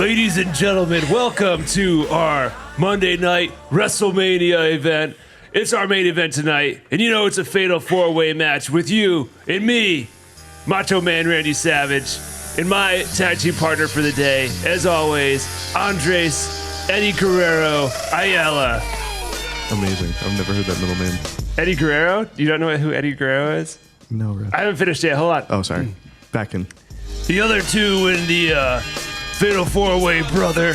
Ladies and gentlemen, welcome to our Monday night WrestleMania event. It's our main event tonight, and you know it's a fatal four-way match with you and me, Macho Man Randy Savage, and my tag team partner for the day, as always, Andres Eddie Guerrero Ayala. Amazing. I've never heard that middle name. Eddie Guerrero? You don't know who Eddie Guerrero is? No, Russ. I haven't finished yet. Hold on. Oh, sorry. Back in. The other two in the fatal four-way brother,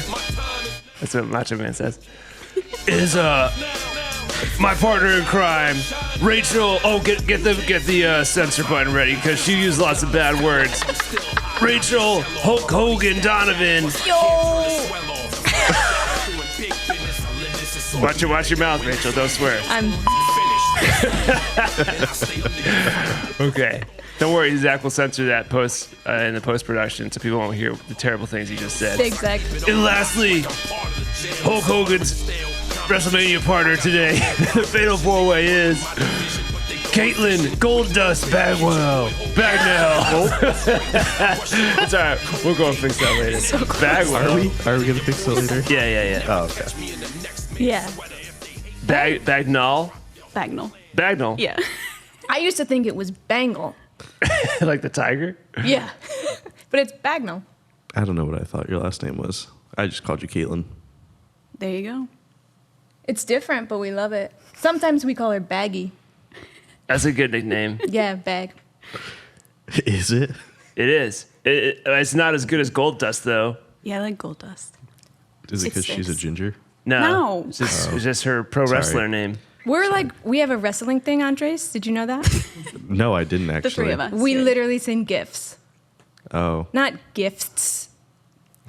that's what Macho Man says, is my partner in crime, Rachel. Oh, get the censor button ready because she used lots of bad words. Rachel Hulk Hogan Donovan. Watch your mouth, Rachel. Don't swear. Okay. Don't worry, Zach will censor that in the post-production so people won't hear the terrible things he just said. Exactly. And lastly, Hulk Hogan's WrestleMania partner today, the Fatal 4-Way is Kaitlyn Goldust Bagnal. It's all right. We'll go and fix that later. So Bagnal. Are we going to fix that later? Yeah. Oh, okay. Yeah. Bagnal? Bagnal. Yeah. I used to think it was Bangle. Like the tiger? Yeah. But it's Bagnal. I don't know what I thought your last name was. I just called you Kaitlyn. There you go. It's different, but we love it. Sometimes we call her Baggy. That's a good nickname. Yeah, Bag. Is it? It is. It's not as good as Gold Dust, though. Yeah, I like Gold Dust. Is it It because she's a sticks. ginger? No. No. It's just her pro Sorry. wrestler name. We have a wrestling thing, Andres. Did you know that? No, I didn't actually. The three of us. We yeah. literally send gifts, Oh, not gifts.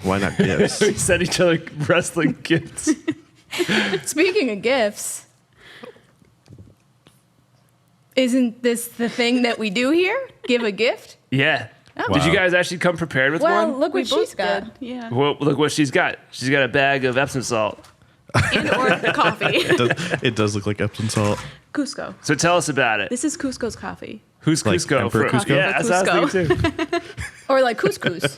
why not gifts? We sent each other wrestling gifts. Speaking of gifts, isn't this the thing that we do here? Give a gift? Yeah. Oh. Did you Wow. guys actually come prepared with Well, one? look We what both she's got. did. Yeah. Well, look what she's got. She's got a bag of Epsom salt. And or coffee. It does look like Epsom salt. Cusco. So tell us about it. This is Cusco's coffee. Who's Like Cusco? Emperor Cusco? Yeah, that's what I was thinking too. Or like couscous.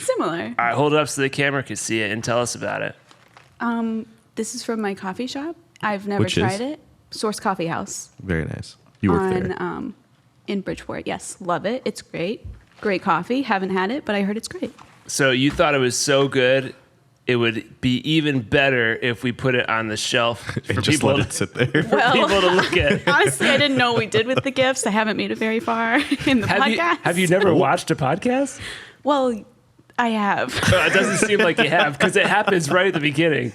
Similar. All right, hold it up so the camera can see it and tell us about it. This is from my coffee shop. I've never Which is? tried it. Source Coffee House Very nice. You work there. in Bridgeport. Yes, love it. It's great. Great coffee. Haven't had it, but I heard it's great. So you thought it was so good, it would be even better if we put it on the shelf for And just people let it sit there. people to look at. Honestly, I didn't know what we did with the gifts. I haven't made it very far in the podcast. Have you never watched a podcast? Well, I have. It doesn't seem like you have because it happens right at the beginning.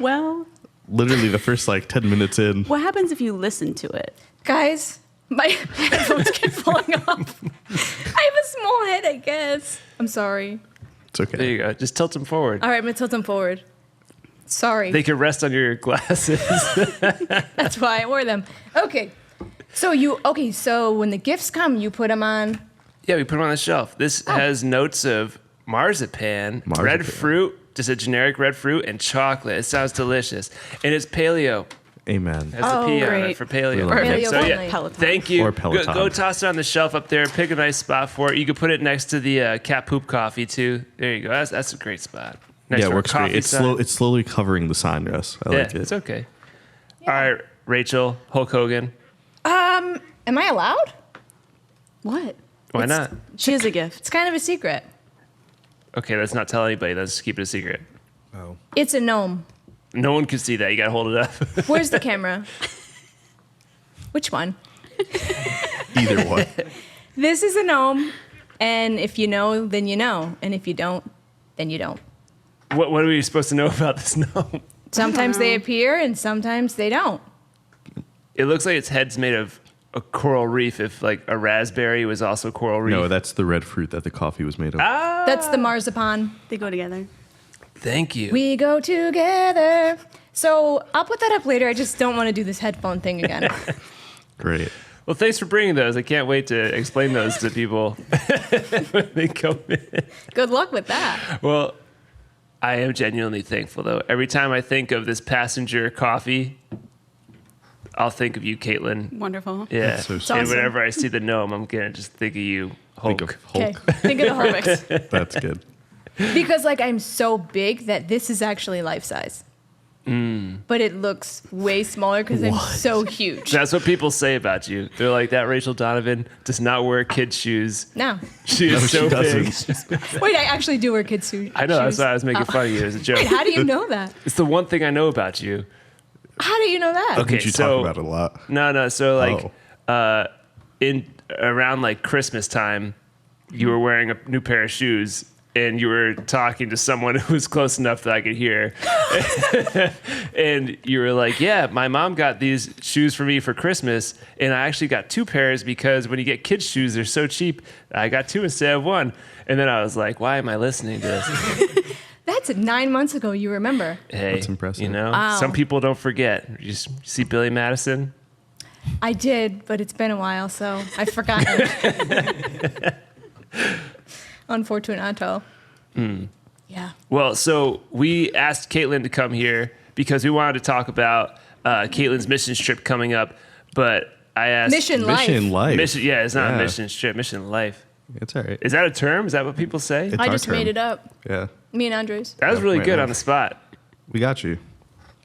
Well, Literally the first 10 minutes in. what happens if you listen to it? Guys, my headphones keep falling off. I have a small head, I guess. I'm sorry. It's okay. There you go. Just tilt them forward. All right, I'm going to tilt them forward. Sorry. They can rest on your glasses. That's why I wore them. Okay. So when the gifts come, you put them on. Yeah, we put them on the shelf. This has notes of marzipan, red fruit, just a generic red fruit, and chocolate. It sounds delicious. And it's paleo. Amen. Has a P on it great. for paleo. Perfect. Paleo So yeah, friendly. Peloton. thank you. Or Peloton. Go toss it on the shelf up there. Pick a nice spot for it. You could put it next to the cat poop coffee too. There you go. That's a great spot. Next Yeah, to it a works great. coffee It's sign. it's slowly covering the sign, Russ. I like it. It's okay. All right, Rachel, Hulk Hogan. Am I allowed? What? Why not? She is a gift. It's kind of a secret. Okay, let's not tell anybody. Let's just keep it a secret. Oh. It's a gnome. No one can see that. You gotta hold it up. Where's the camera? Which one? Either one. This is a gnome, and if you know, then you know, and if you don't, then you don't. What are we supposed to know about this gnome? Sometimes they appear, and sometimes they don't. It looks like its head's made of a coral reef. If like a raspberry was also coral reef. No, that's the red fruit that the coffee was made of. That's the marzipan. They go together. Thank you. We go together. So I'll put that up later. I just don't want to do this headphone thing again. Great. Well, thanks for bringing those. I can't wait to explain those to people when they come in. Good luck with that. Well, I am genuinely thankful, though. Every time I think of this passenger coffee, I'll think of you, Kaitlyn. Wonderful. Yeah. That's so And sweet. whenever I see the gnome, I'm going to just think of you, Hulk. Think of Okay. Hulk. Think of the Hulk. That's good. Because like I'm so big that this is actually life size. But it looks way smaller because I'm so huge. That's what people say about you. They're like, that Rachel Donovan does not wear kids' shoes. No. She is so big. Wait, I actually do wear kids' shoes. I know, that's why I was making fun of you as a joke. Wait, how do you know that? It's the one thing I know about you. How do you know that? Okay, Did you so- talk about it a lot? No. So like, in around like Christmas time, you were wearing a new pair of shoes, and you were talking to someone who was close enough that I could hear. And you were like, yeah, my mom got these shoes for me for Christmas, and I actually got 2 pairs because when you get kids' shoes, they're so cheap. I got 2 instead of 1. And then I was like, why am I listening to this? That's 9 months ago. You remember? Hey, That's impressive. You know, Wow. some people don't forget. You see Billy Madison? I did, but it's been a while, so I've forgotten. Unfortunato. Yeah. Well, so we asked Kaitlyn to come here because we wanted to talk about Kaitlyn's mission trip coming up, but I asked... Mission life. Mission life. Mission, yeah, it's not a Yeah. mission trip, mission life. It's all right. Is that a term? Is that what people say? It's I our just term. made it up. Yeah. Me and Andres. That was really Right good now. on the spot. We got you.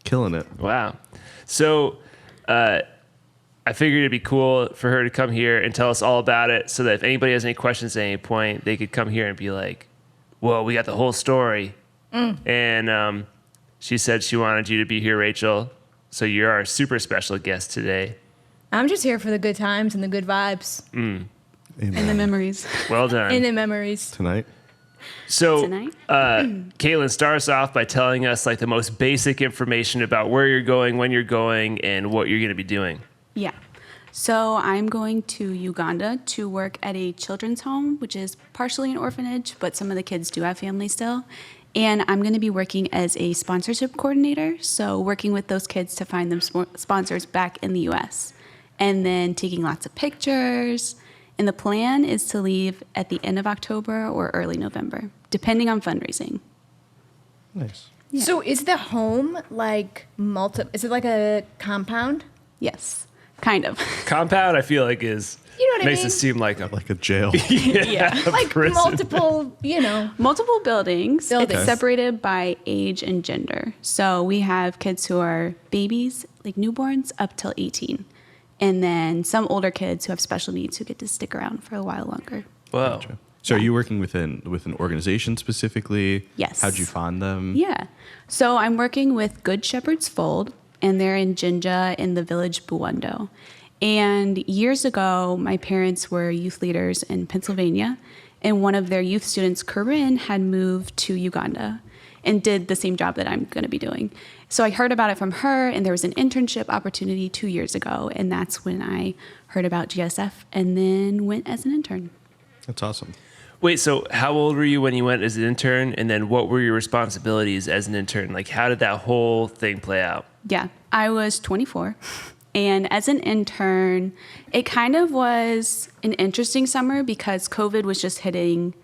Killing it. Wow. So I figured it'd be cool for her to come here and tell us all about it so that if anybody has any questions at any point, they could come here and be like, well, we got the whole story. And she said she wanted you to be here, Rachel. So you're our super special guest today. I'm just here for the good times and the good vibes Amen. And the memories. Well done. and the memories. Tonight. So, Tonight? Kaitlyn, start us off by telling us like the most basic information about where you're going, when you're going, and what you're going to be doing. Yeah. So I'm going to Uganda to work at a children's home, which is partially an orphanage, but some of the kids do have families still. And I'm going to be working as a sponsorship coordinator, so working with those kids to find them sponsors back in the U.S. And then taking lots of pictures. And the plan is to leave at the end of October or early November, depending on fundraising. Nice. Yeah. So is the home like is it like a compound? Yes, kind of. Compound, I feel like is You know what I makes mean? it seem like a Like a jail. Yeah. Like prison. multiple, Multiple buildings. Buildings. It's separated by age and gender. So we have kids who are babies, like newborns, up till 18. And then some older kids who have special needs who get to stick around for a while longer. Whoa. So are you working with an organization specifically? Yes. How'd you find them? Yeah. So I'm working with Good Shepherd's Fold, and they're in Jinja in the village Buwando. And years ago, my parents were youth leaders in Pennsylvania, and one of their youth students, Corinne, had moved to Uganda and did the same job that I'm going to be doing. So I heard about it from her, and there was an internship opportunity 2 years ago, and that's when I heard about GSF and then went as an intern. That's awesome. Wait, so how old were you when you went as an intern? And then what were your responsibilities as an intern? Like, how did that whole thing play out? Yeah, I was 24. And as an intern, it kind of was an interesting summer because COVID was just hitting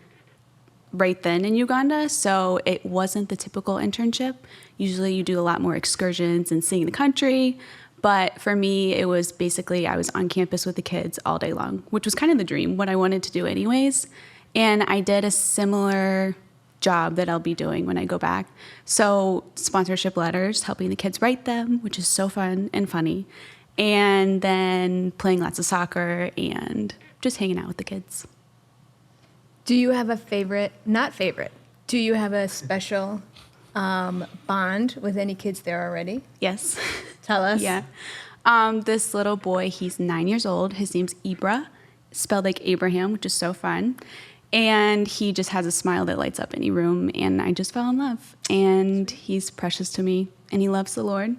right then in Uganda. So it wasn't the typical internship. Usually you do a lot more excursions and seeing the country. But for me, it was basically I was on campus with the kids all day long, which was kind of the dream, what I wanted to do anyways. And I did a similar job that I'll be doing when I go back. So sponsorship letters, helping the kids write them, which is so fun and funny. And then playing lots of soccer and just hanging out with the kids. Do you have a favorite? Not favorite. Do you have a special bond with any kids there already? Yes. Tell us. Yeah. This little boy, he's 9 years old. His name's Ibra, spelled like Abraham, which is so fun. And he just has a smile that lights up any room. And I just fell in love. And he's precious to me. And he loves the Lord.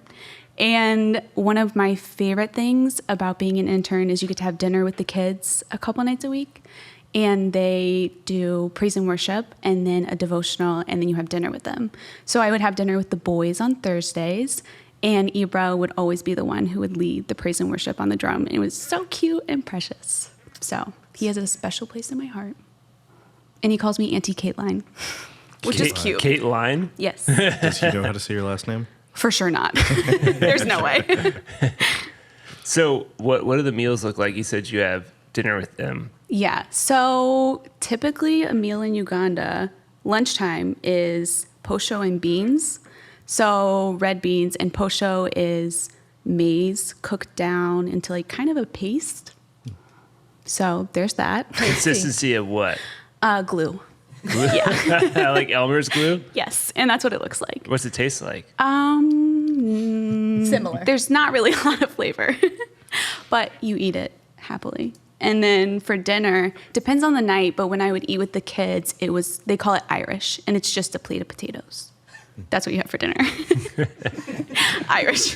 And one of my favorite things about being an intern is you get to have dinner with the kids a couple nights a week. And they do praise and worship and then a devotional, and then you have dinner with them. So I would have dinner with the boys on Thursdays, and Ibra would always be the one who would lead the praise and worship on the drum. And it was so cute and precious. So he has a special place in my heart. And he calls me Auntie Kaitlyn, which is cute. Kaitlyn? Yes, Does he know how to say your last name? for sure not. There's no way. So what do the meals look like? You said you have dinner with them. Yeah. So typically a meal in Uganda Lunchtime is posho and beans. So red beans, and posho is maize cooked down into like kind of a paste. So there's that. Consistency of what? Glue. Yeah. Like Elmer's glue? Yes, and that's what it looks like. What's it taste like? Similar. There's not really a lot of flavor, but you eat it happily. And then for dinner, depends on the night, but when I would eat with the kids, they call it Irish, and it's just a plate of potatoes. That's what you have for dinner. Irish.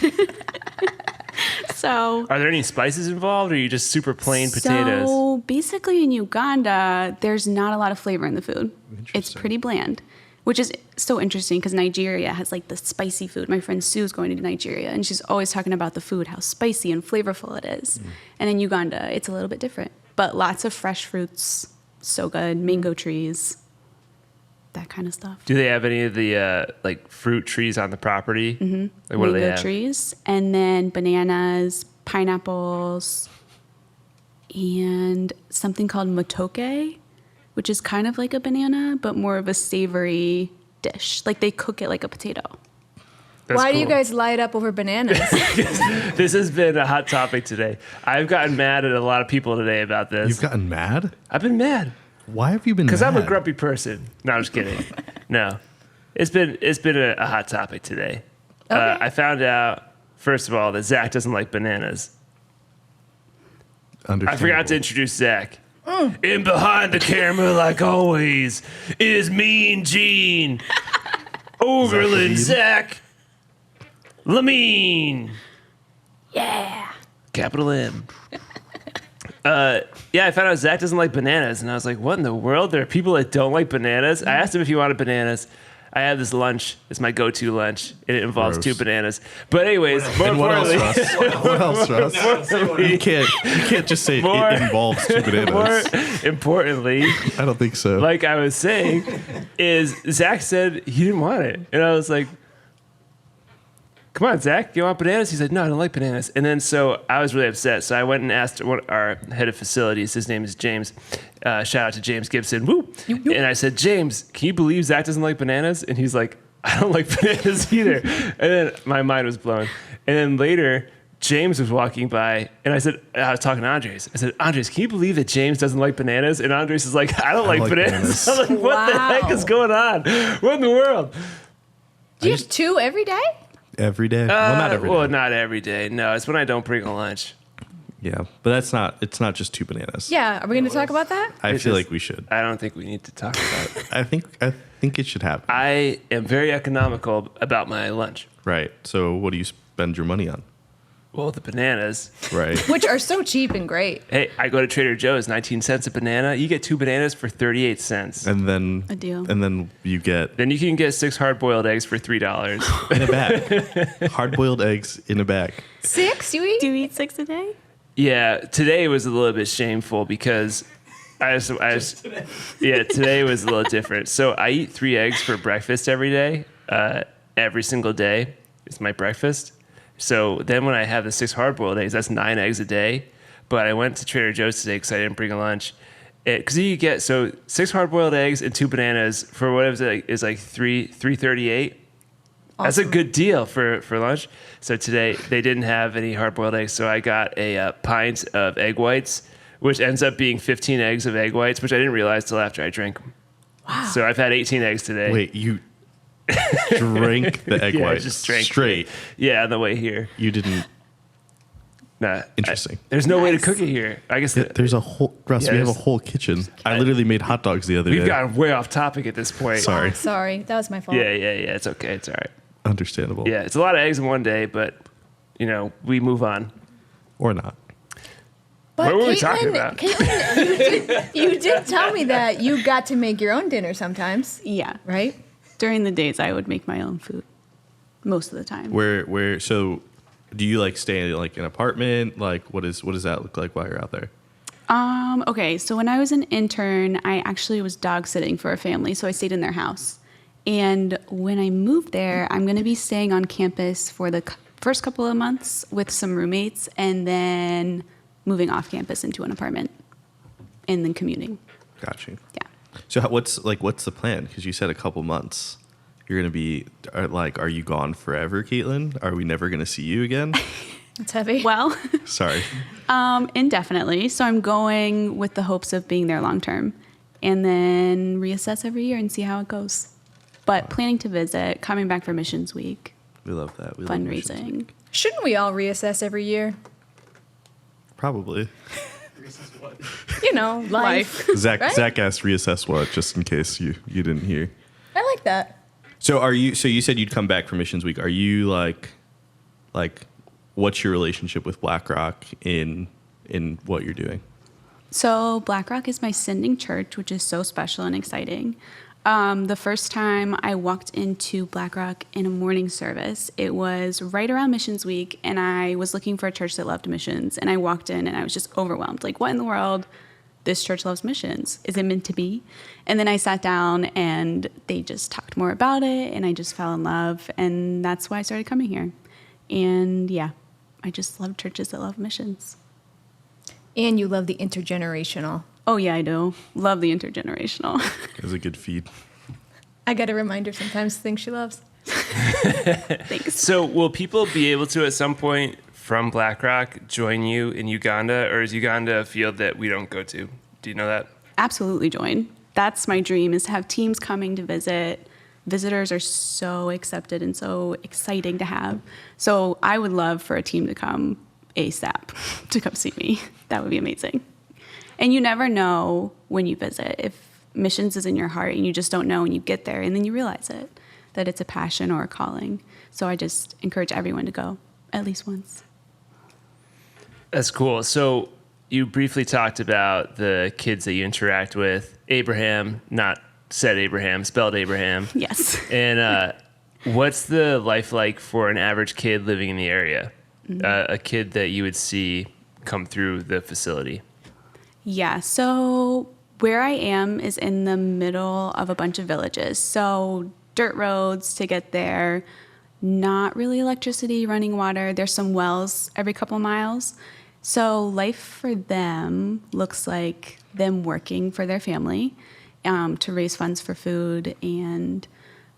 So, are there any spices involved, or are you just super plain potatoes? So basically in Uganda, there's not a lot of flavor in the food. It's pretty bland, which is so interesting because Nigeria has like the spicy food. My friend Sue's going to Nigeria, and she's always talking about the food, how spicy and flavorful it is. And in Uganda, it's a little bit different, but lots of fresh fruits, so good, mango trees, that kind of stuff. Do they have any of the like fruit trees on the property? Mm-hmm. Like, what do they Mango have? trees, and then bananas, pineapples, and something called motoke, which is kind of like a banana, but more of a savory dish. Like they cook it like a potato. That's Why do you cool. guys light up over bananas? This has been a hot topic today. I've gotten mad at a lot of people today about this. You've gotten mad? I've been mad Why have you been mad? because I'm a grumpy person. No, I'm just kidding. No, it's been a hot topic today. Okay. I found out first of all that Zach doesn't like bananas. I forgot to introduce Zach. In behind the camera, like always, is Mean Gene, Overland Zach Lamine. Yeah. Capital M. Yeah, I found out Zach doesn't like bananas, and I was like, what in the world? There are people that don't like bananas? I asked him if he wanted bananas. I have this lunch. It's my go-to lunch, and it involves Gross. 2 bananas. But anyways, more And what else, importantly, Russ? What else, Russ? You can't just say More- it involves 2 bananas. more importantly, I don't think so. like I was saying, is Zach said he didn't want it. And I was like, come on, Zach, you want bananas? He said, no, I don't like bananas. And then so I was really upset. So I went and asked our head of facilities. His name is James. Shout out to James Gibson. Woo! And I said, James, can you believe Zach doesn't like bananas? And he's like, I don't like bananas either. And then my mind was blown. And then later, James was walking by, and I was talking to Andres. I said, Andres, can you believe that James doesn't like bananas? And Andres is like, I don't like bananas. I'm like, what the heck is going on? What in the world? Do you have 2 every day? Every day? Well, not every day. Well, not every day. No, it's when I don't bring a lunch. Yeah, but it's not just 2 bananas. Yeah. Are we going to talk about that? I It's feel just- like we should. I don't think we need to talk about it. I think it should happen. I am very economical about my lunch. Right. So what do you spend your money on? Well, the bananas. Right. Which are so cheap and great. Hey, I go to Trader Joe's, 19 cents a banana. You get 2 bananas for 38 cents. And then A deal. And then you get Then you can get 6 hard-boiled eggs for $3. in a bag. Hard-boiled eggs in a bag. 6 you eat? Do you eat 6 a day? Yeah, today was a little bit shameful because today was a little different. So I eat 3 eggs for breakfast every day. Every single day is my breakfast. So then when I have the 6 hard-boiled eggs, that's 9 eggs a day. But I went to Trader Joe's today because I didn't bring a lunch. Because you get 6 hard-boiled eggs and 2 bananas for what is like $3.38. That's a good deal for lunch. So today they didn't have any hard-boiled eggs, so I got a pint of egg whites, which ends up being 15 eggs of egg whites, which I didn't realize till after I drank them. Wow! So I've had 18 eggs today. Wait, you drank the egg Yeah, I whites just drank straight. Yeah, on the way here. You didn't. Nah, Interesting. there's no way to Nice. cook it here. I guess There's a whole Russ. Yeah, we have a there's- whole kitchen. I literally made hot dogs the other we've day. gotten way off topic at this point. Sorry. Sorry. That was my fault. Yeah. It's okay. It's all right. Understandable. Yeah, it's a lot of eggs in one day, but we move on. Or not. But What were we talking about? Kaitlyn, you did tell me that you got to make your own dinner sometimes, Yeah. right? During the days, I would make my own food most of the time. Where? So, do you like stay in like an apartment? Like, what does that look like while you're out there? Okay, so when I was an intern, I actually was dog sitting for a family, so I stayed in their house. And when I moved there, I'm going to be staying on campus for the first couple of months with some roommates, and then moving off campus into an apartment, and then commuting. Got you. Yeah. So what's the plan? Because you said a couple months. You're gonna be are you gone forever, Kaitlyn? Are we never gonna see you again? It's heavy. Well, Sorry. indefinitely. So I'm going with the hopes of being there long term, and then reassess every year and see how it goes. But planning to visit, coming back for Missions Week, We love that. We love Missions fundraising. Week. Shouldn't we all reassess every year? Probably. You know, life. Zach Right? Zach asked reassess what, just in case you didn't hear. I like that. So you said you'd come back for Missions Week. Are you like what's your relationship with BlackRock in what you're doing? So BlackRock is my sending church, which is so special and exciting. The first time I walked into BlackRock in a morning service, it was right around Missions Week, and I was looking for a church that loved missions. And I walked in, and I was just overwhelmed. Like, what in the world? This church loves missions. Is it meant to be? And then I sat down, and they just talked more about it, and I just fell in love. And that's why I started coming here. And yeah, I just love churches that love missions. And you love the intergenerational. Oh, yeah, I do. Love the intergenerational. It was a good feed. I got to remind her sometimes things she loves. Thanks. So will people be able to at some point from BlackRock join you in Uganda, or is Uganda a field that we don't go to? Do you know that? Absolutely join. That's my dream, is to have teams coming to visit. Visitors are so accepted and so exciting to have. So I would love for a team to come ASAP to come see me. That would be amazing. And you never know when you visit if missions is in your heart and you just don't know, and you get there and then you realize it, that it's a passion or a calling. So I just encourage everyone to go at least once. That's cool. So you briefly talked about the kids that you interact with. Abraham, not said Abraham, spelled Abraham. Yes. And what's the life like for an average kid living in the area? A kid that you would see come through the facility? Yeah, so where I am is in the middle of a bunch of villages. So dirt roads to get there, not really electricity, running water. There's some wells every couple miles. So life for them looks like them working for their family to raise funds for food. And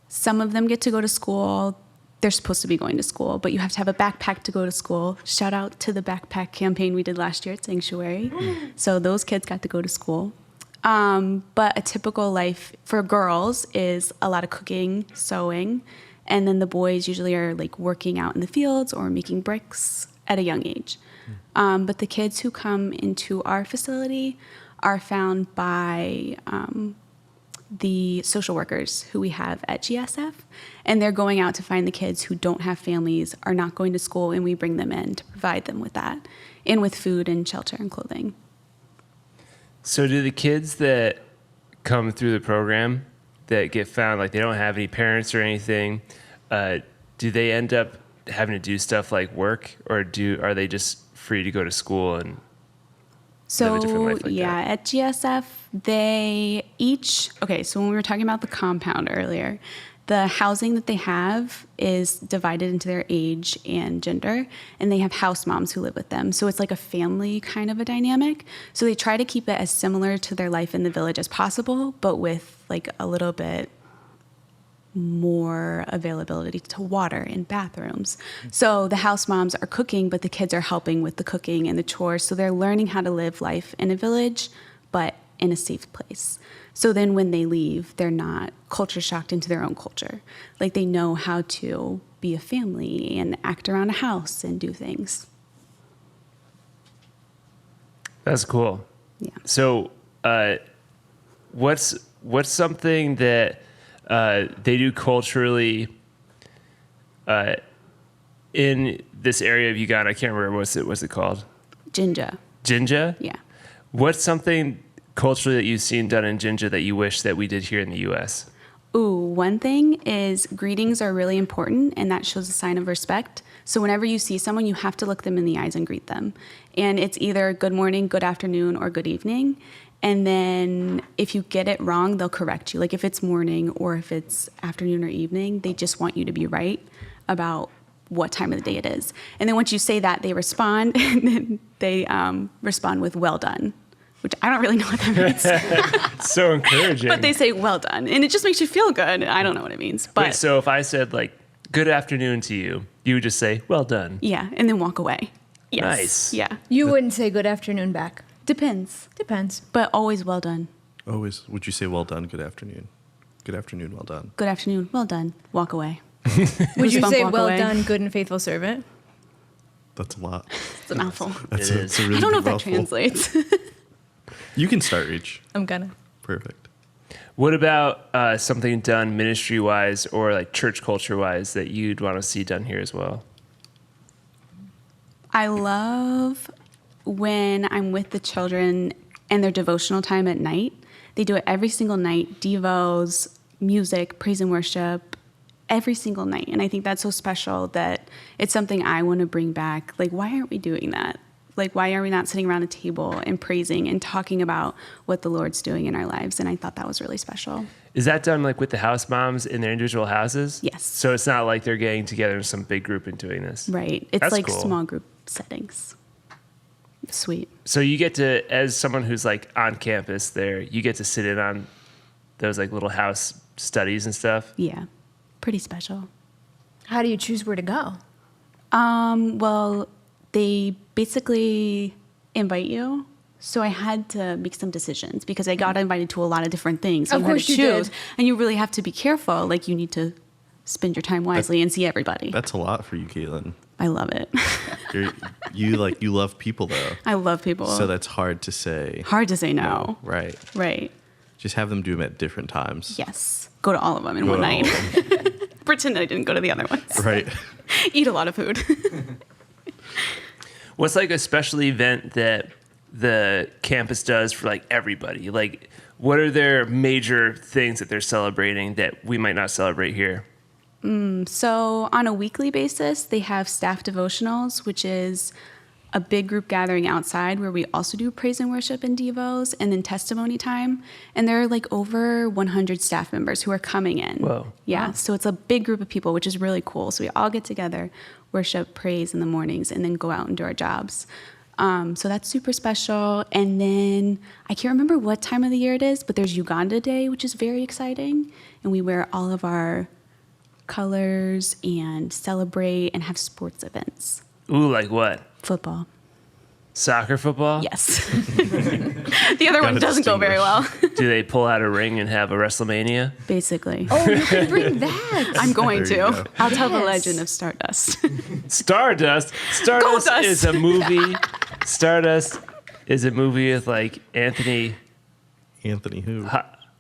some of them get to go to school. They're supposed to be going to school, but you have to have a backpack to go to school. Shout out to the backpack campaign we did last year at Sanctuary. So those kids got to go to school. But a typical life for girls is a lot of cooking, sewing, and then the boys usually are like working out in the fields or making bricks at a young age. But the kids who come into our facility are found by the social workers who we have at GSF, and they're going out to find the kids who don't have families, are not going to school, and we bring them in to provide them with that, and with food and shelter and clothing. So do the kids that come through the program that get found, like they don't have any parents or anything, do they end up having to do stuff like work, or are they just free to go to school and live a different life like that? At GSF, so when we were talking about the compound earlier, the housing that they have is divided into their age and gender, and they have house moms who live with them. So it's like a family kind of a dynamic. So they try to keep it as similar to their life in the village as possible, but with like a little bit more availability to water and bathrooms. So the house moms are cooking, but the kids are helping with the cooking and the chores. So they're learning how to live life in a village, but in a safe place. So then when they leave, they're not culture shocked into their own culture. Like they know how to be a family and act around a house and do things. That's cool. Yeah. So what's something that they do culturally in this area of Uganda? I can't remember what's it called. Jinja. Jinja? Yeah. What's something culturally that you've seen done in Jinja that you wish that we did here in the U.S.? Ooh, one thing is greetings are really important, and that shows a sign of respect. So whenever you see someone, you have to look them in the eyes and greet them. And it's either good morning, good afternoon, or good evening. And then if you get it wrong, they'll correct you. Like if it's morning or if it's afternoon or evening, they just want you to be right about what time of the day it is. And then once you say that, they respond, and then they respond with well done, which I don't really know what that means. So encouraging. But they say well done, and it just makes you feel good. I don't know what it means, but Wait, so if I said like good afternoon to you, you would just say well done. yeah, and then walk away. Yes. Nice. Yeah. You wouldn't say good afternoon back. Depends, Depends. but always well done. Always, would you say well done, good afternoon? Good afternoon, well done. Good afternoon, well done. Walk away. Would you Goosebump say walk well away. done, good and faithful servant? That's a lot. It's a mouthful. That's It a, is. it's a really I don't know big if that mouthful. translates. You can start, Reach. I'm gonna. Perfect. What about something done ministry-wise or like church culture-wise that you'd want to see done here as well? I love when I'm with the children and their devotional time at night. They do it every single night, devos, music, praise and worship, every single night. And I think that's so special that it's something I want to bring back. Like, why aren't we doing that? Like, why are we not sitting around a table and praising and talking about what the Lord's doing in our lives? And I thought that was really special. Is that done like with the house moms in their individual houses? Yes. So it's not like they're getting together in some big group and doing this. Right. It's That's like cool. small group settings. Sweet. So you get to, as someone who's like on campus there, you get to sit in on those like little house studies and stuff. Yeah. Pretty special. How do you choose where to go? Well, they basically invite you. So I had to make some decisions because I got invited to a lot of different things. Of You had course to you choose, did. and you really have to be careful. Like, you need to spend your time wisely and see everybody. That's a lot for you, Kaitlyn. I love it. You love people though, I love people. so that's hard to say. hard to say no. Right. Right. Just have them do them at different times. Yes. Go to all of them in Go one to all night. of them. Pretend I didn't go to the other ones. Right. Eat a lot of food. What's like a special event that the campus does for like everybody? Like, what are their major things that they're celebrating that we might not celebrate here? So on a weekly basis, they have staff devotionals, which is a big group gathering outside where we also do praise and worship and devos, and then testimony time. And there are like over 100 staff members who are coming in. Whoa. Yeah, so it's a big group of people, which is really cool. So we all get together, worship, praise in the mornings, and then go out and do our jobs. So that's super special. And then I can't remember what time of the year it is, but there's Uganda Day, which is very exciting. And we wear all of our colors and celebrate and have sports events. Ooh, like what? Football. Soccer football? Yes. The other one Gotta doesn't go very well, Do they pull out a ring and have a WrestleMania? basically. Oh, you can bring that. I'm going There you to. go. I'll tell the Yes. legend of Stardust. Stardust. Stardust Goldust. is a movie. Stardust is a movie with like Anthony Anthony who?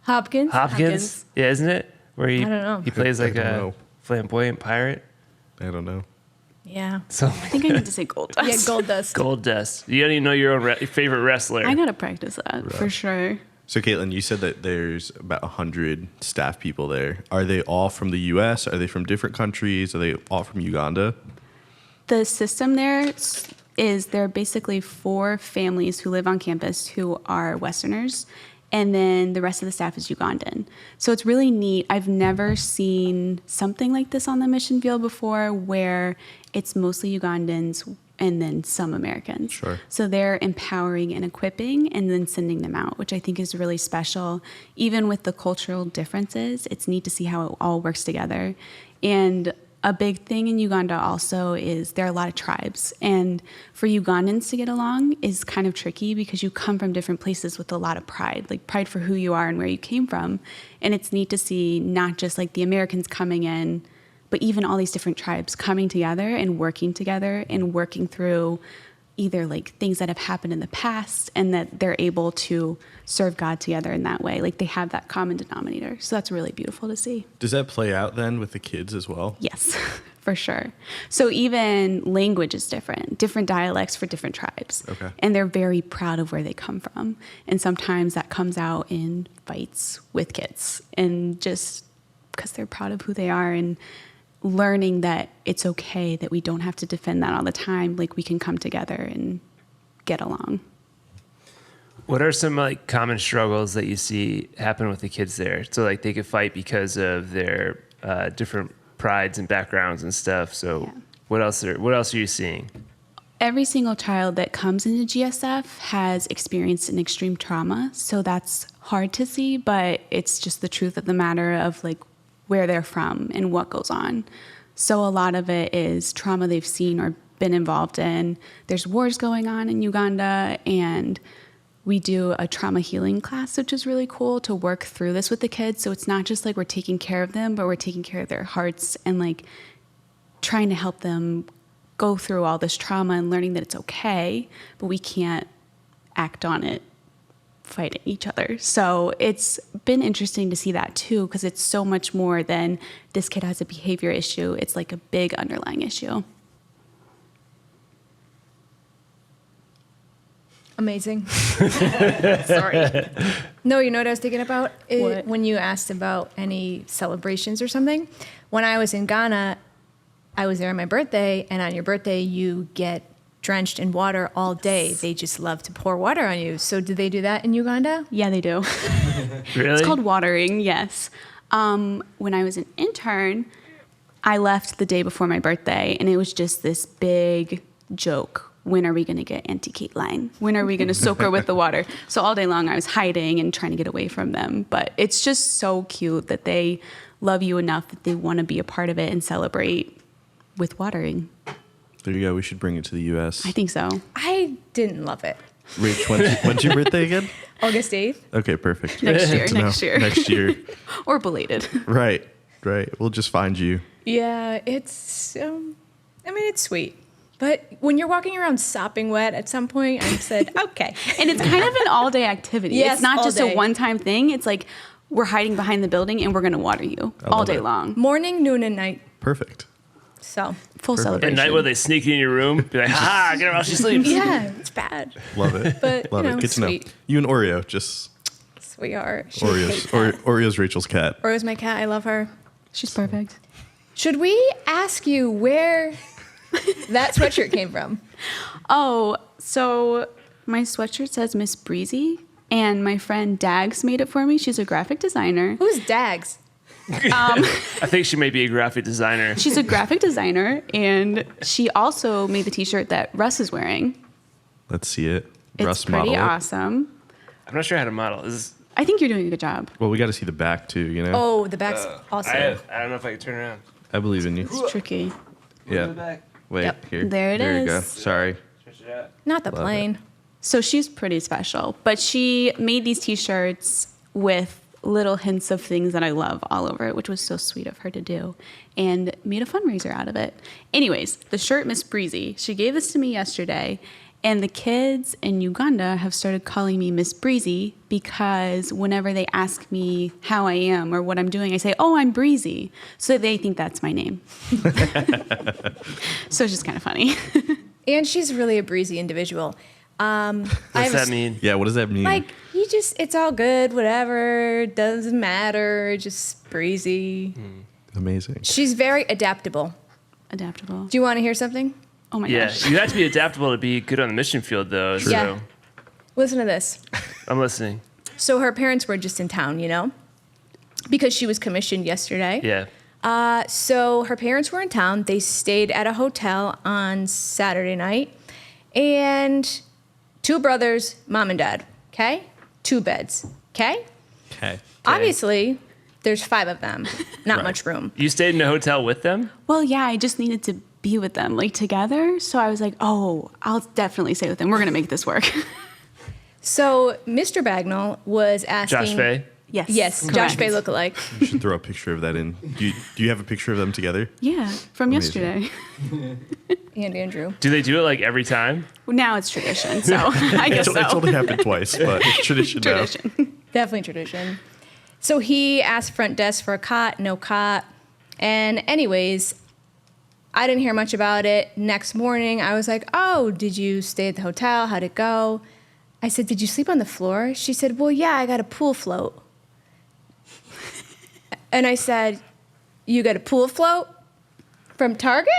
Hopkins? Hopkins. Yeah, isn't it? Where he I don't know. he plays I like don't a know. flamboyant pirate. I don't know. Yeah. So I think I need to say gold dust. Yeah, gold dust. Gold Dust. You don't even know your own favorite wrestler. I gotta practice that for sure. So, Kaitlyn, you said that there's about 100 staff people there. Are they all from the U.S.? Are they from different countries? Are they all from Uganda? The system there is there are basically 4 families who live on campus who are Westerners, and then the rest of the staff is Ugandan. So it's really neat. I've never seen something like this on the mission field before where it's mostly Ugandans and then some Americans. Sure. So they're empowering and equipping and then sending them out, which I think is really special. Even with the cultural differences, it's neat to see how it all works together. And a big thing in Uganda also is there are a lot of tribes. And for Ugandans to get along is kind of tricky because you come from different places with a lot of pride, like pride for who you are and where you came from. And it's neat to see not just like the Americans coming in, but even all these different tribes coming together and working through either like things that have happened in the past and that they're able to serve God together in that way. Like they have that common denominator. So that's really beautiful to see. Does that play out then with the kids as well? Yes, for sure. So even language is different dialects for different tribes. Okay. And they're very proud of where they come from. And sometimes that comes out in fights with kids and just because they're proud of who they are and learning that it's okay that we don't have to defend that all the time. Like we can come together and get along. What are some like common struggles that you see happen with the kids there? So like they could fight because of their different prides and backgrounds and stuff. So Yeah. what else are you seeing? every single child that comes into GSF has experienced an extreme trauma. So that's hard to see, but it's just the truth of the matter of like where they're from and what goes on. So a lot of it is trauma they've seen or been involved in. There's wars going on in Uganda, and we do a trauma healing class, which is really cool to work through this with the kids. So it's not just like we're taking care of them, but we're taking care of their hearts and like trying to help them go through all this trauma and learning that it's okay, but we can't act on it fighting each other. So it's been interesting to see that too, because it's so much more than this kid has a behavior issue. It's like a big underlying issue. Amazing. Sorry. No, you know what I was thinking about? What? When you asked about any celebrations or something. When I was in Ghana, I was there on my birthday, and on your birthday, you get drenched in water all day. They just love to pour water on you. So do they do that in Uganda? Yeah, they do. Really? It's called watering, yes. When I was an intern, I left the day before my birthday, and it was just this big joke. When are we going to get Auntie Kaitlyn? When are we going to soak her with the water? So all day long I was hiding and trying to get away from them. But it's just so cute that they love you enough that they want to be a part of it and celebrate with watering. There you go. We should bring it to the U.S. I think so. I didn't love it. Rach, when's your birthday again? August 8th. Okay, perfect. Next year, Good to know. next year. Next year. Or belated. Right. We'll just find you. Yeah, it's, it's sweet. But when you're walking around sopping wet at some point, I said, okay. And it's kind of an all-day activity. Yes, it's not all just day. a one-time thing. It's like we're hiding behind the building and we're going to water you all love day it. long. Morning, noon, and night. Perfect. So, Full At celebration. night when they sneak in your room, be like, ha, get her while she sleeps. yeah, it's bad. Love it. But, Love you know, it. Good to sweet. know. You and Oreo, just Sweetheart. She's Oreo's. a cat. Oreo's Rachel's cat. Oreo's my cat. I love her. She's perfect. Should we ask you where that sweatshirt came from? Oh, so my sweatshirt says Miss Breezy, and my friend Dags made it for me. She's a graphic designer. Who's Dags? I think she may be a graphic designer. She's a graphic designer, and she also made the t-shirt that Russ is wearing. Let's see it. It's Russ pretty model it. awesome. I'm not sure how to model. This I think you're doing a good job. Well, we got to see the back too. You know. Oh, the back's awesome. I don't know if I can turn around. I believe in you. It's tricky. Yeah. Back. Wait. Yep. Here. There it There you go. is. Sorry. Stretch it out. Not the Love plane. So she's pretty special, but she made these t-shirts with little hints of things that I love all over it, which was so sweet of her to do, and made a fundraiser out of it. Anyways, the shirt Miss Breezy, she gave this to me yesterday, and the kids in Uganda have started calling me Miss Breezy because whenever they ask me how I am or what I'm doing, I say, oh, I'm Breezy. So they think that's my name. So it's just kind of funny. And she's really a breezy individual. What's that mean? Yeah. What does that mean? Like, it's all good, whatever, doesn't matter, just breezy. Amazing. She's very adaptable. Adaptable. Do you want to hear something? Oh my Yeah, gosh. you have to be adaptable to be good on the mission field, though. So Yeah. Listen to this. I'm listening. So her parents were just in town, because she was commissioned yesterday. Yeah. So her parents were in town. They stayed at a hotel on Saturday night. And 2 brothers, mom and dad, okay? 2 beds, okay? Okay. Obviously, there's 5 of them. Not Right. much room. You stayed in a hotel with them? Well, yeah, I just needed to be with them, like together. So I was like, oh, I'll definitely stay with them. We're going to make this work. So Mr. Bagnal was asking... Josh Fay? Yes. Yes, correct. Josh Fay lookalike. You should throw a picture of that in. Do you have a picture of them together? Yeah, from Amazing. yesterday. And Andrew. Do they do it like every time? Now it's tradition, so I guess It's so. only happened twice, but it's tradition now. Tradition. Definitely tradition. So he asked front desk for a cot, no cot. And anyways, I didn't hear much about it. Next morning, I was like, oh, did you stay at the hotel? How'd it go? I said, did you sleep on the floor? She said, well, yeah, I got a pool float. And I said, you got a pool float from Target?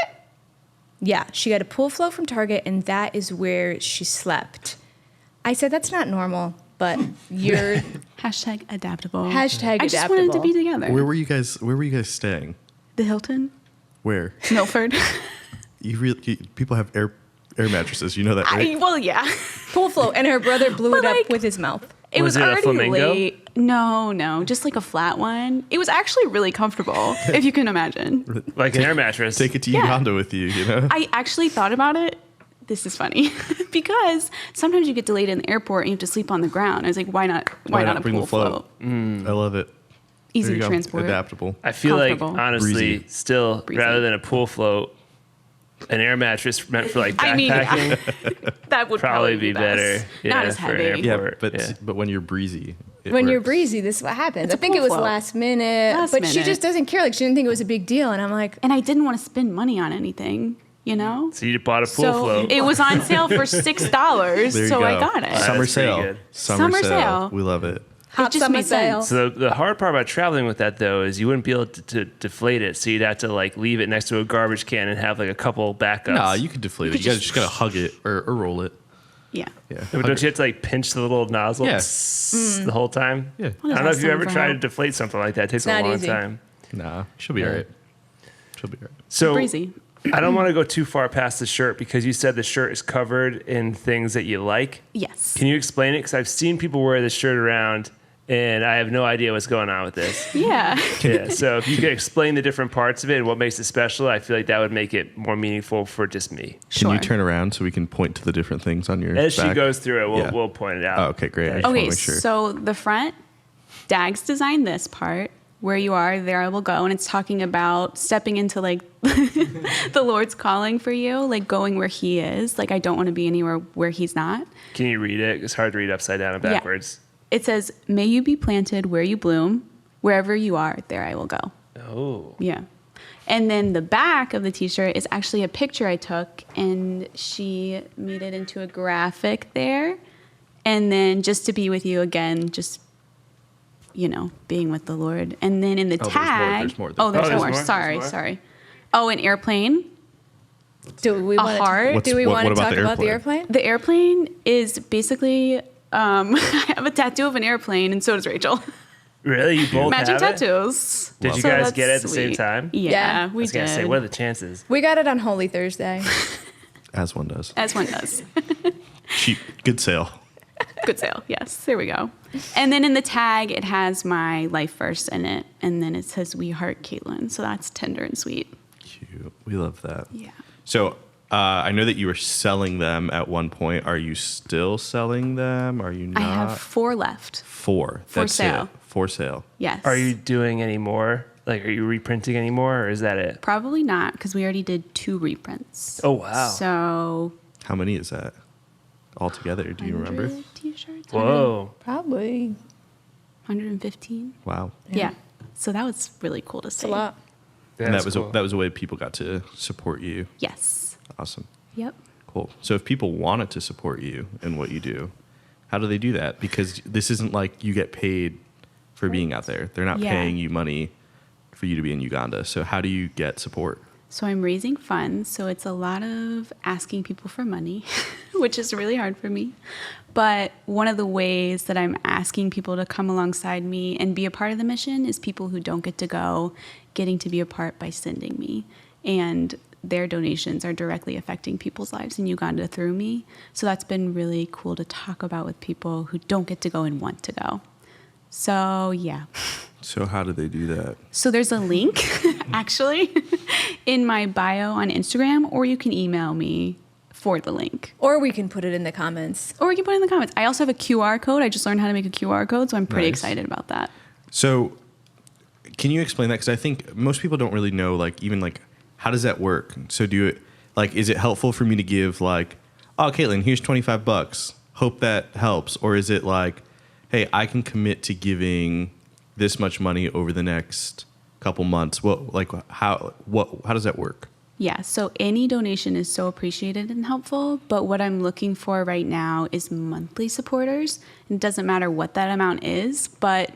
Yeah, she got a pool float from Target, and that is where she slept. I said, that's not normal, but you're Hashtag adaptable. hashtag I just adaptable. wanted to be together. Where were you guys The Hilton, Where? Milford. People have air mattresses. You know that, right? Well, yeah. Pool float, and her brother blew But, it up like, with his mouth. It Was was it a already flamingo? late. No, just like a flat one. It was actually really comfortable, if you can imagine. Like an air mattress. Take it to Yeah. Uganda with you, you know? I actually thought about it. This is funny because sometimes you get delayed in the airport and you have to sleep on the ground. I was like, why not a bring pool the float? float? I love it. Easy There you to go. transport. Adaptable. I feel like, Comfortable. honestly, Breezy. still, Breezy. rather than a pool float, an air mattress meant for like I mean, backpacking That would probably be best. better. Not as for an heavy. Yeah, airport. but when you're breezy, it When you're works. breezy, this is what happens. It's I a think it pool was float. last minute, Last but she minute. just doesn't care. Like she didn't think it was a big deal, and I'm like, And I didn't want to spend money on anything, you know? So you bought a pool So float. it was on sale for $6, There you so go. I got it. Wow. Summer That's pretty sale. good. Summer Summer sale. sale. We love it. hot just summer made sale. sense. So the hard part about traveling with that though is you wouldn't be able to deflate it, so you'd have to like leave it next to a garbage can and have like a couple backups. Nah, you can deflate it. You guys just gotta hug it or roll it. Yeah. Yeah. But don't you have to like pinch the little nozzle Yeah. the whole time? Yeah. I don't know if you ever Awesome. tried to deflate something like that. It takes a not long easy. time. Nah, she'll be Yeah. alright. She'll be alright. So Breezy. I don't want to go too far past the shirt because you said the shirt is covered in things that you like. Yes. Can you explain it? Because I've seen people wear this shirt around and I have no idea what's going on with this. Yeah. Yeah, so if you could explain the different parts of it and what makes it special, I feel like that would make it more meaningful for just me. Can you turn around so we can point to the different things on your As she back? goes through it, Yeah. we'll point it out. Oh, okay, great. I just wanna Okay, make sure. so the front, Dags designed this part. Where you are, there I will go. And it's talking about stepping into like the Lord's calling for you, like going where he is. Like I don't want to be anywhere where he's not. Can you read it? It's hard to read upside down and Yeah. backwards. It says, may you be planted where you bloom. Wherever you are, there I will go. Oh. Yeah. And then the back of the t-shirt is actually a picture I took and she made it into a graphic there. And then just to be with you again, just, you know, being with the Lord. And then in the there's more, tag. there's more. Oh, there's Oh, there's more. more, Sorry, there's more. sorry. Oh, an airplane. Do we A want heart. to? Do we What want to about talk the about the airplane? airplane? The airplane is basically, I have a tattoo of an airplane and so does Rachel. Really? You both Matching have it? tattoos. Did you So guys that's get it at the same sweet. time? Yeah, Yeah. I we was going to did. say, what are the chances? We got it on Holy Thursday. As one does. As one does. Cheap. Good sale. Good sale. Yes, there we go. And then in the tag, it has my life verse in it. And then it says, we heart Kaitlyn. So that's tender and sweet. Cute. We love that. Yeah. So I know that you were selling them at one point. Are you still selling them? Are you not? I have 4 left. 4. For That's sale. it. For sale. Yes. Are you doing any more? Like, are you reprinting any more, or is that it? Probably not, because we already did 2 reprints. Oh, wow. So, How many is that altogether? Do you remember? 100 t-shirts? Whoa. Probably 115? Wow. Yeah. So that was really cool to see. it's a lot. And That's that was cool. that was a way people got to support you. Yes. Awesome. Yep. Cool. So if people wanted to support you and what you do, how do they do that? Because this isn't like you get paid for being out there. They're not Yeah. paying you money for you to be in Uganda. So how do you get support? So I'm raising funds, so it's a lot of asking people for money, which is really hard for me. But one of the ways that I'm asking people to come alongside me and be a part of the mission is people who don't get to go, getting to be a part by sending me. And their donations are directly affecting people's lives in Uganda through me. So that's been really cool to talk about with people who don't get to go and want to go. So yeah. So how do they do that? So there's a link, actually, in my bio on Instagram, or you can email me for the link. Or we can put it in the comments. Or you can put it in the comments. I also have a QR code. I just learned how to make a QR code, so I'm pretty Nice. excited about that. So can you explain that? Because I think most people don't really know, like, even like, how does that work? So do it, like, is it helpful for me to give like, oh, Kaitlyn, here's $25. Hope that helps. Or is it like, hey, I can commit to giving this much money over the next couple months? How does that work? Yeah, so any donation is so appreciated and helpful, but what I'm looking for right now is monthly supporters. It doesn't matter what that amount is, but